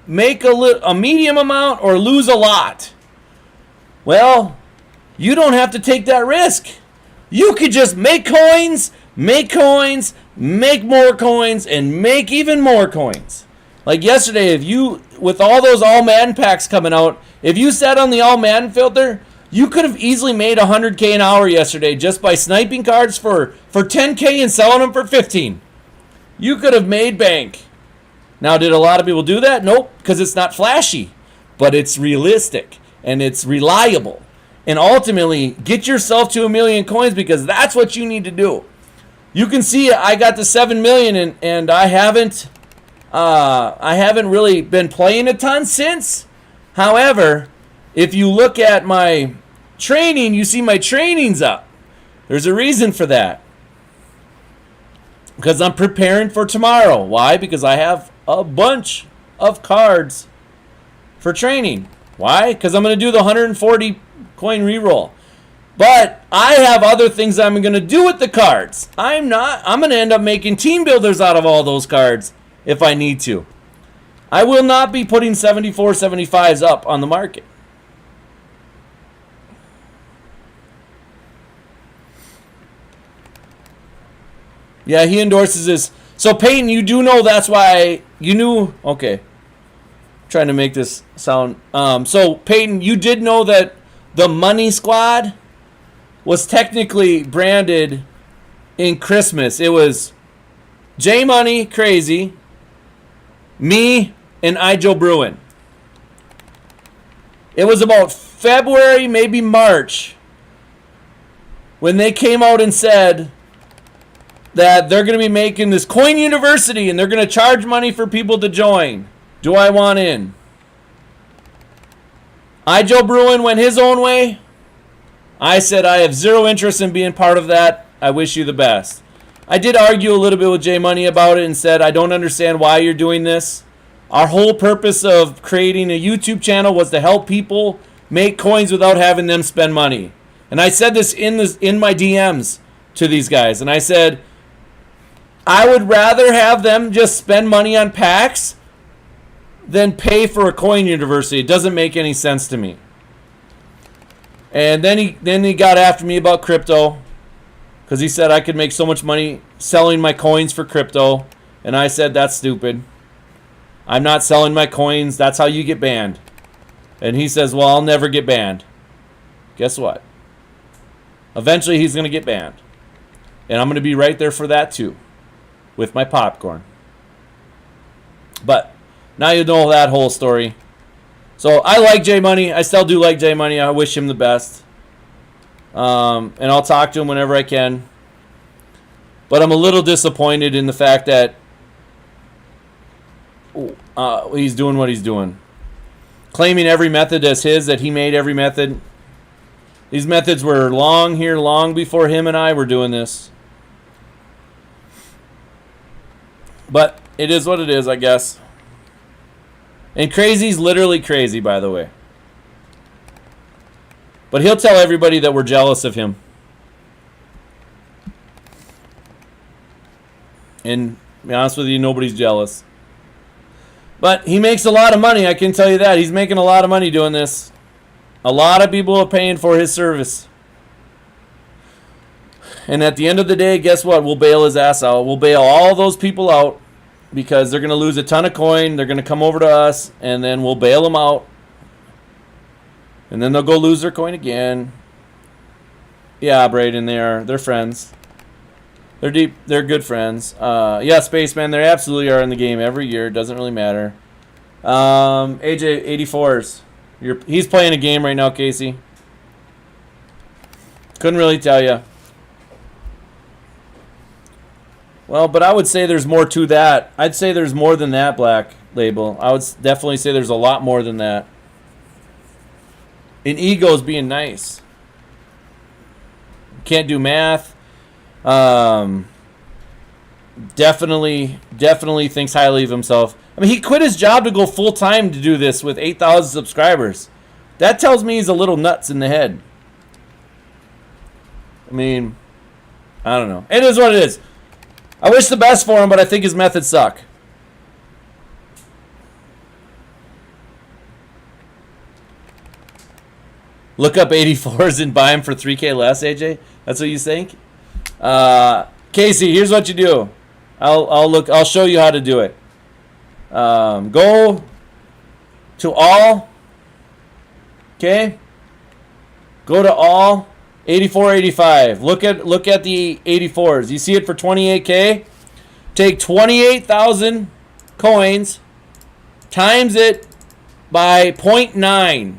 make a medium amount, or lose a lot. Well, you don't have to take that risk. You could just make coins, make more coins, and make even more coins. Like yesterday, with all those All Madden packs coming out, if you sat on the All Madden filter, you could have easily made $100K an hour yesterday just by sniping cards for $10K and selling them for $15. You could have made bank. Now, did a lot of people do that? Nope, because it's not flashy, but it's realistic and it's reliable. And ultimately, get yourself to 1 million coins because that's what you need to do. You can see I got to 7 million and I haven't really been playing a ton since. However, if you look at my training, you see my training's up. There's a reason for that. Because I'm preparing for tomorrow. Why? Because I have a bunch of cards for training. Why? Because I'm going to do the 140 Coin reroll. But I have other things I'm going to do with the cards. I'm going to end up making team builders out of all those cards if I need to. I will not be putting 74, 75s up on the market. Yeah, he endorses this. So, Peyton, you do know that's why you knew. Okay. I'm trying to make this sound. So, Peyton, you did know that the Money Squad was technically branded in Christmas. It was J Money, Crazy, me, and Joe Bruin. It was about February, maybe March, when they came out and said that they're going to be making this Coin University and they're going to charge money for people to join. Do I want in? Joe Bruin went his own way. I said I have zero interest in being part of that. I wish you the best. I did argue a little bit with J Money about it and said I don't understand why you're doing this. Our whole purpose of creating a YouTube channel was to help people make coins without having them spend money. And I said this in my DMs to these guys. And I said, I would rather have them just spend money on packs than pay for a Coin University. It doesn't make any sense to me. And then he got after me about crypto because he said I could make so much money selling my coins for crypto. And I said, that's stupid. I'm not selling my coins. That's how you get banned. And he says, well, I'll never get banned. Guess what? Eventually he's going to get banned. And I'm going to be right there for that too, with my popcorn. But now you know that whole story. So I like J Money. I still do like J Money. I wish him the best. And I'll talk to him whenever I can. But I'm a little disappointed in the fact that he's doing what he's doing. Claiming every method as his, that he made every method. These methods were long before him and I were doing this. But it is what it is, I guess. And Crazy's literally crazy, by the way. But he'll tell everybody that we're jealous of him. And to be honest with you, nobody's jealous. But he makes a lot of money, I can tell you that. He's making a lot of money doing this. A lot of people are paying for his service. And at the end of the day, guess what? We'll bail his ass out. We'll bail all those people out because they're going to lose a ton of coin. They're going to come over to us, and then we'll bail them out. And then they'll go lose their coin again. Yeah, Braden, they're friends. They're deep. They're good friends. Yeah, Spaceman, they absolutely are in the game every year. It doesn't really matter. AJ 84s. He's playing a game right now, Casey. Couldn't really tell you. Well, but I would say there's more to that. I'd say there's more than that, Black Label. I would definitely say there's a lot more than that. And ego's being nice. Can't do math. Definitely thinks highly of himself. I mean, he quit his job to go full time to do this with 8,000 subscribers. That tells me he's a little nuts in the head. I mean, I don't know. It is what it is. I wish the best for him, but I think his methods suck. Look up 84s and buy them for 3K less, AJ. That's what you think? Casey, here's what you do. I'll show you how to do it. Go to all. Okay? Go to all 84, 85. Look at the 84s. You see it for 28K? Take 28,000 coins, times it by 0.9.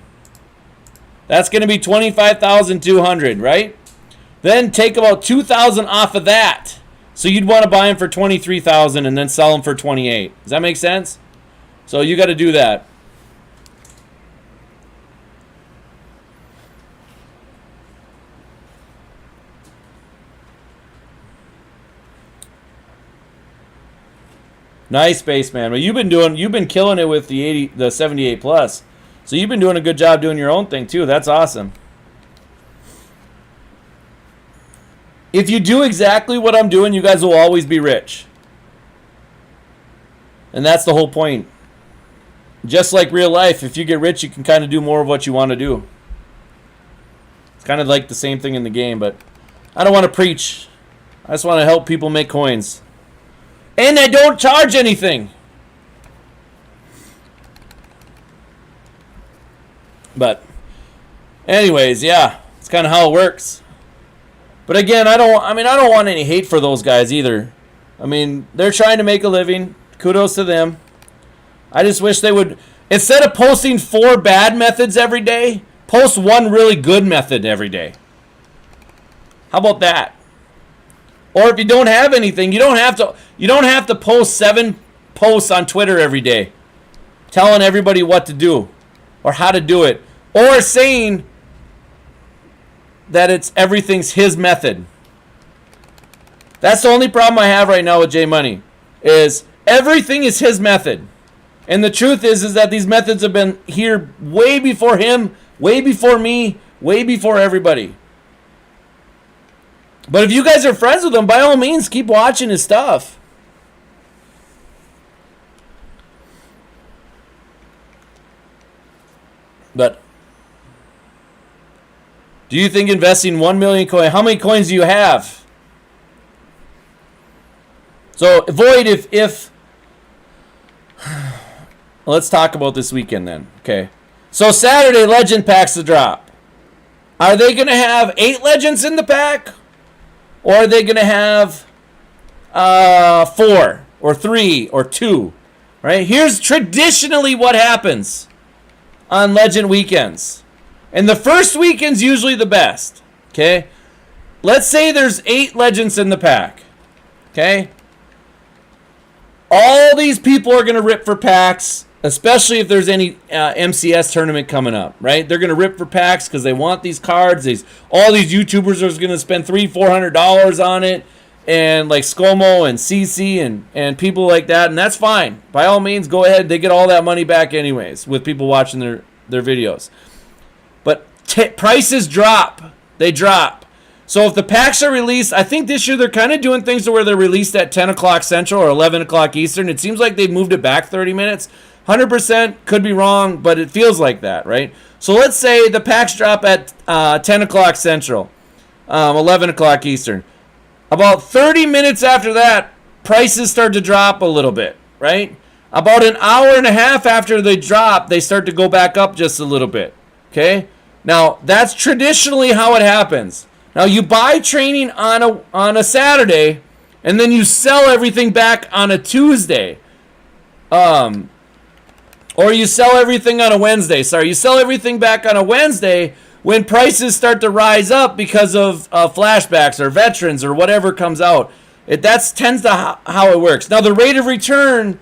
That's going to be 25,200, right? Then take about 2,000 off of that. So you'd want to buy them for 23,000 and then sell them for 28. Does that make sense? So you got to do that. Nice, Spaceman. Well, you've been killing it with the 78 plus. So you've been doing a good job doing your own thing too. That's awesome. If you do exactly what I'm doing, you guys will always be rich. And that's the whole point. Just like real life, if you get rich, you can kind of do more of what you want to do. It's kind of like the same thing in the game, but I don't want to preach. I just want to help people make coins. And I don't charge anything. But anyways, yeah, it's kind of how it works. But again, I don't want any hate for those guys either. I mean, they're trying to make a living. Kudos to them. I just wish they would, instead of posting 4 bad methods every day, post 1 really good method every day. How about that? Or if you don't have anything, you don't have to post 7 posts on Twitter every day telling everybody what to do or how to do it, or saying that everything's his method. That's the only problem I have right now with J Money, is everything is his method. And the truth is that these methods have been here way before him, way before me, way before everybody. But if you guys are friends with him, by all means, keep watching his stuff. But do you think investing 1 million coin, how many coins do you have? So Void, if let's talk about this weekend then. Okay. So Saturday, Legend packs to drop. Are they going to have 8 Legends in the pack? Or are they going to have 4 or 3 or 2? Right? Here's traditionally what happens on Legend weekends. And the first weekend's usually the best. Okay? Let's say there's 8 Legends in the pack. Okay? All these people are going to rip for packs, especially if there's any MCS tournament coming up, right? They're going to rip for packs because they want these cards. All these YouTubers are going to spend $300-$400 on it, and like ScoMo and CC and people like that, and that's fine. By all means, go ahead. They get all that money back anyways with people watching their videos. But prices drop. They drop. So if the packs are released, I think this year they're kind of doing things to where they're released at 10 o'clock Central or 11 o'clock Eastern. It seems like they've moved it back 30 minutes. 100% could be wrong, but it feels like that, right? So let's say the packs drop at 10 o'clock Central, 11 o'clock Eastern. About 30 minutes after that, prices start to drop a little bit, right? About an hour and a half after they drop, they start to go back up just a little bit, okay? Now, that's traditionally how it happens. Now, you buy training on a Saturday, and then you sell everything back on a Tuesday. Or you sell everything on a Wednesday. Sorry, you sell everything back on a Wednesday when prices start to rise up because of flashbacks or veterans or whatever comes out. That tends to how it works. Now, the rate of return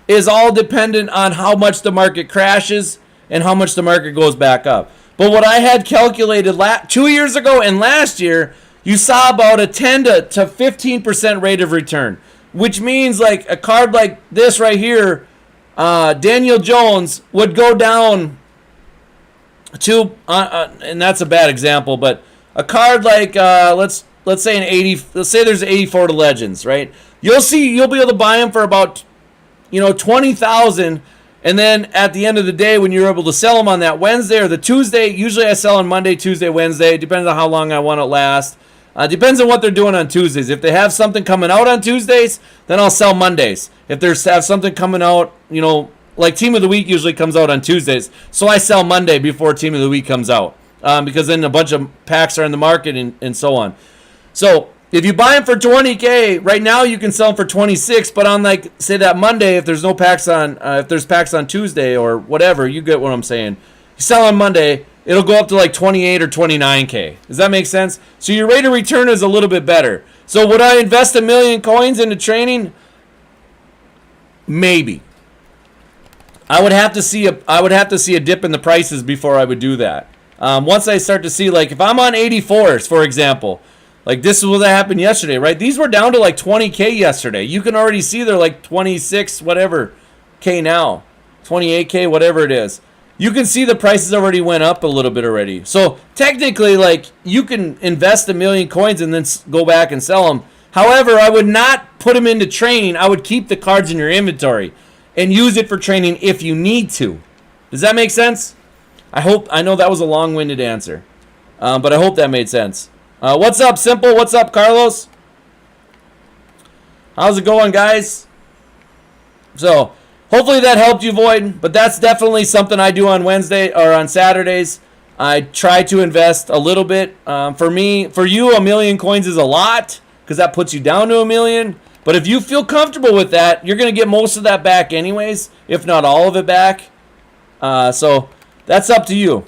is all dependent on how much the market crashes and how much the market goes back up. But what I had calculated 2 years ago and last year, you saw about a 10 to 15% rate of return, which means like a card like this right here, Daniel Jones would go down to, and that's a bad example, but a card like let's say an 80, let's say there's 84 to Legends, right? You'll be able to buy them for about 20,000. And then at the end of the day, when you're able to sell them on that Wednesday or the Tuesday, usually I sell on Monday, Tuesday, Wednesday. It depends on how long I want it last. Depends on what they're doing on Tuesdays. If they have something coming out on Tuesdays, then I'll sell Mondays. If they have something coming out, like Team of the Week usually comes out on Tuesdays. So I sell Monday before Team of the Week comes out because then a bunch of packs are in the market and so on. So if you buy them for $20K, right now you can sell them for $26. But on say that Monday, if there's no packs on, if there's packs on Tuesday or whatever, you get what I'm saying. You sell on Monday, it'll go up to like 28 or 29K. Does that make sense? So your rate of return is a little bit better. So would I invest 1 million coins into training? Maybe. I would have to see a dip in the prices before I would do that. Once I start to see, like if I'm on 84s, for example. Like this is what happened yesterday, right? These were down to like 20K yesterday. You can already see they're like 26 whatever K now. 28K, whatever it is. you can see the prices already went up a little bit already. So technically, like, you can invest 1,000,000 coins and then go back and sell them. However, I would not put them into training. I would keep the cards in your inventory and use it for training if you need to. Does that make sense? I know that was a long-winded answer, but I hope that made sense. What's up, Simple? What's up, Carlos? How's it going, guys? So, hopefully that helped you, Void, but that's definitely something I do on Wednesday or on Saturdays. I try to invest a little bit. For you, 1,000,000 coins is a lot because that puts you down to 1,000,000. But if you feel comfortable with that, you're going to get most of that back anyways, if not all of it back. So that's up to you.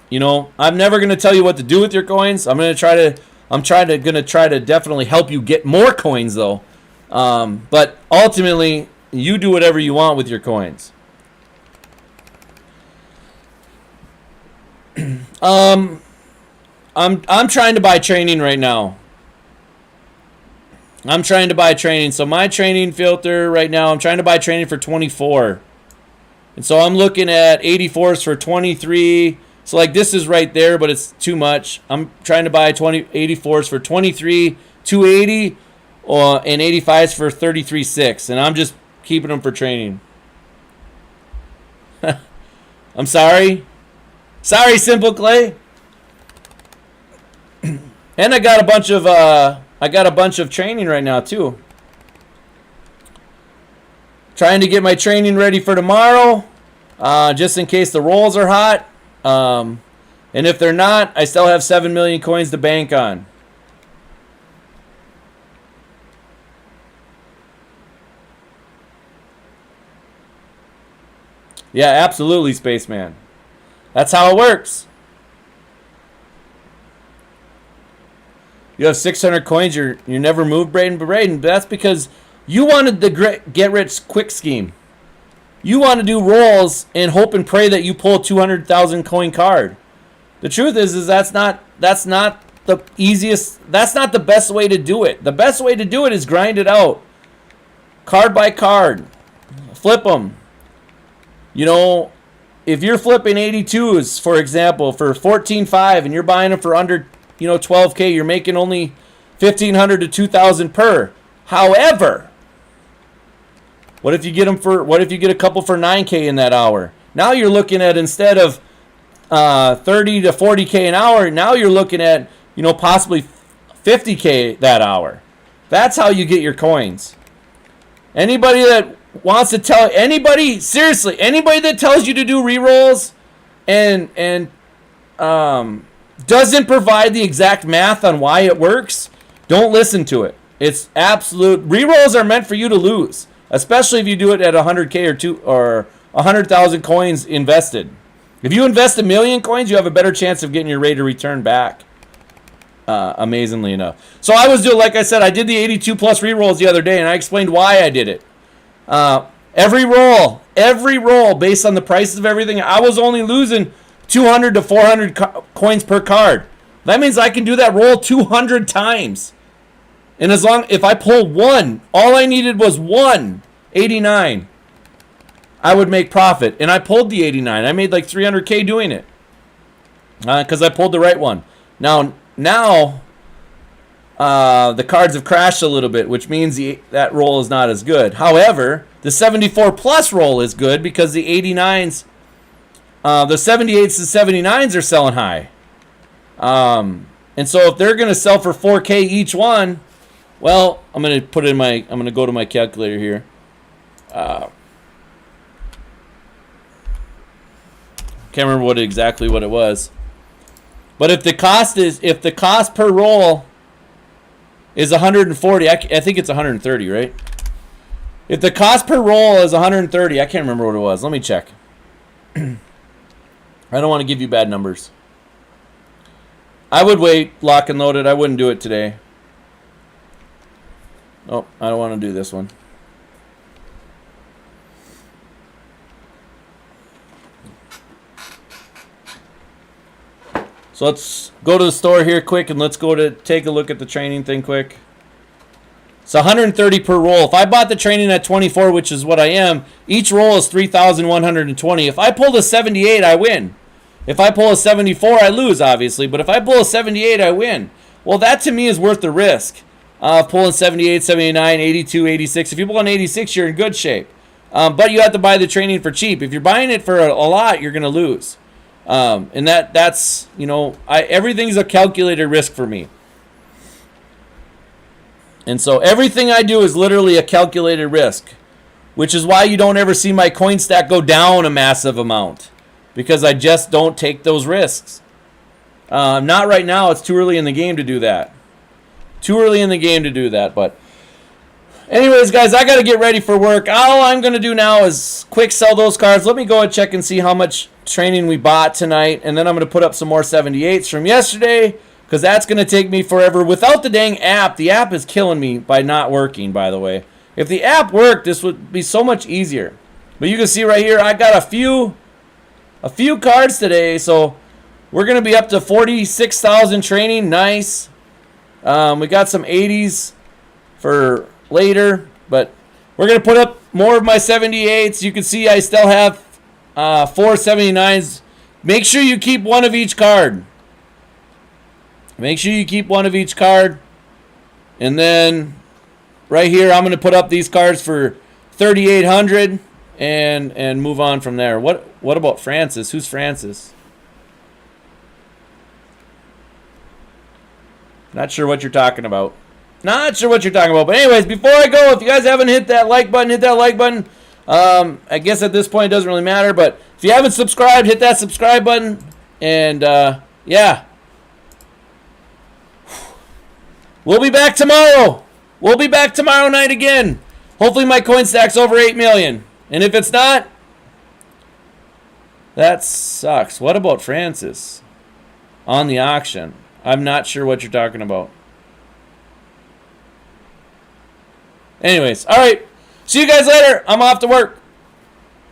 You know, I'm never going to tell you what to do with your coins. I'm going to try to definitely help you get more coins though. But ultimately, you do whatever you want with your coins. I'm trying to buy training right now. I'm trying to buy training. So my training filter right now, I'm trying to buy training for 24. And so I'm looking at 84s for 23. So like this is right there, but it's too much. I'm trying to buy 84s for 23, 280, and 85s for 33.6. And I'm just keeping them for training. I'm sorry. Sorry, Simple Clay. And I got a bunch of training right now too. Trying to get my training ready for tomorrow, just in case the rolls are hot. And if they're not, I still have 7,000,000 coins to bank on. Yeah, absolutely, Spaceman. That's how it works. You have 600 coins. You never moved, Braden. But Braden, that's because you wanted the get-rich-quick scheme. You want to do rolls and hope and pray that you pull a 200,000 coin card. The truth is that's not the easiest. That's not the best way to do it. The best way to do it is grind it out, card by card, flip them. You know, if you're flipping 82s, for example, for 14.5, and you're buying them for under 12K, you're making only 1,500 to 2,000 per. However, what if you get a couple for 9K in that hour? Now you're looking at, instead of 30 to 40K an hour, now you're looking at possibly 50K that hour. That's how you get your coins. Anybody that wants to tell seriously, anybody that tells you to do rerolls and doesn't provide the exact math on why it works, don't listen to it. It's absolute. Rerolls are meant for you to lose, especially if you do it at 100K or 100,000 coins invested. If you invest 1,000,000 coins, you have a better chance of getting your rate of return back. Amazingly enough. So I was doing, like I said, I did the 82 plus rerolls the other day, and I explained why I did it. Every roll based on the prices of everything, I was only losing 200 to 400 coins per card. That means I can do that roll 200 times. And if I pull one, all I needed was 89, I would make profit. And I pulled the 89. I made like 300K doing it. Because I pulled the right one. Now the cards have crashed a little bit, which means that roll is not as good. However, the 74 plus roll is good because the 89s, the 78s and 79s are selling high. And so if they're going to sell for 4K each one, well, I'm going to go to my calculator here. Can't remember exactly what it was. But if the cost per roll is 140, I think it's 130, right? If the cost per roll is 130, I can't remember what it was. Let me check. I don't want to give you bad numbers. I would wait, lock and load it. I wouldn't do it today. Oh, I don't want to do this one. So let's go to the store here quick, and let's go to take a look at the training thing quick. It's 130 per roll. If I bought the training at 24, which is what I am, each roll is 3,120. If I pulled a 78, I win. If I pull a 74, I lose, obviously. But if I pull a 78, I win. Well, that to me is worth the risk. Pulling 78, 79, 82, 86. If you pull an 86, you're in good shape. But you have to buy the training for cheap. If you're buying it for a lot, you're going to lose. And that's, you know, everything's a calculated risk for me. And so everything I do is literally a calculated risk, which is why you don't ever see my coin stack go down a massive amount, because I just don't take those risks. Not right now. It's too early in the game to do that. But anyways, guys, I got to get ready for work. All I'm going to do now is quick sell those cards. Let me go and check and see how much training we bought tonight, and then I'm going to put up some more 78s from yesterday, because that's going to take me forever without the dang app. The app is killing me by not working, by the way. If the app worked, this would be so much easier. But you can see right here, I got a few cards today, so we're going to be up to 46,000 training. Nice. We got some 80s for later, but we're going to put up more of my 78s. You can see I still have 4 79s. Make sure you keep one of each card. And then right here, I'm going to put up these cards for 3,800 and move on from there. What about Francis? Who's Francis? Not sure what you're talking about. But anyways, before I go, if you guys haven't hit that like button, hit that like button. I guess at this point it doesn't really matter, but if you haven't subscribed, hit that subscribe button. And yeah. We'll be back tomorrow. Night again. Hopefully my coin stack's over 8 million. And if it's not, that sucks. What about Francis on the auction? I'm not sure what you're talking about. Anyways, all right. See you guys later. I'm off to work.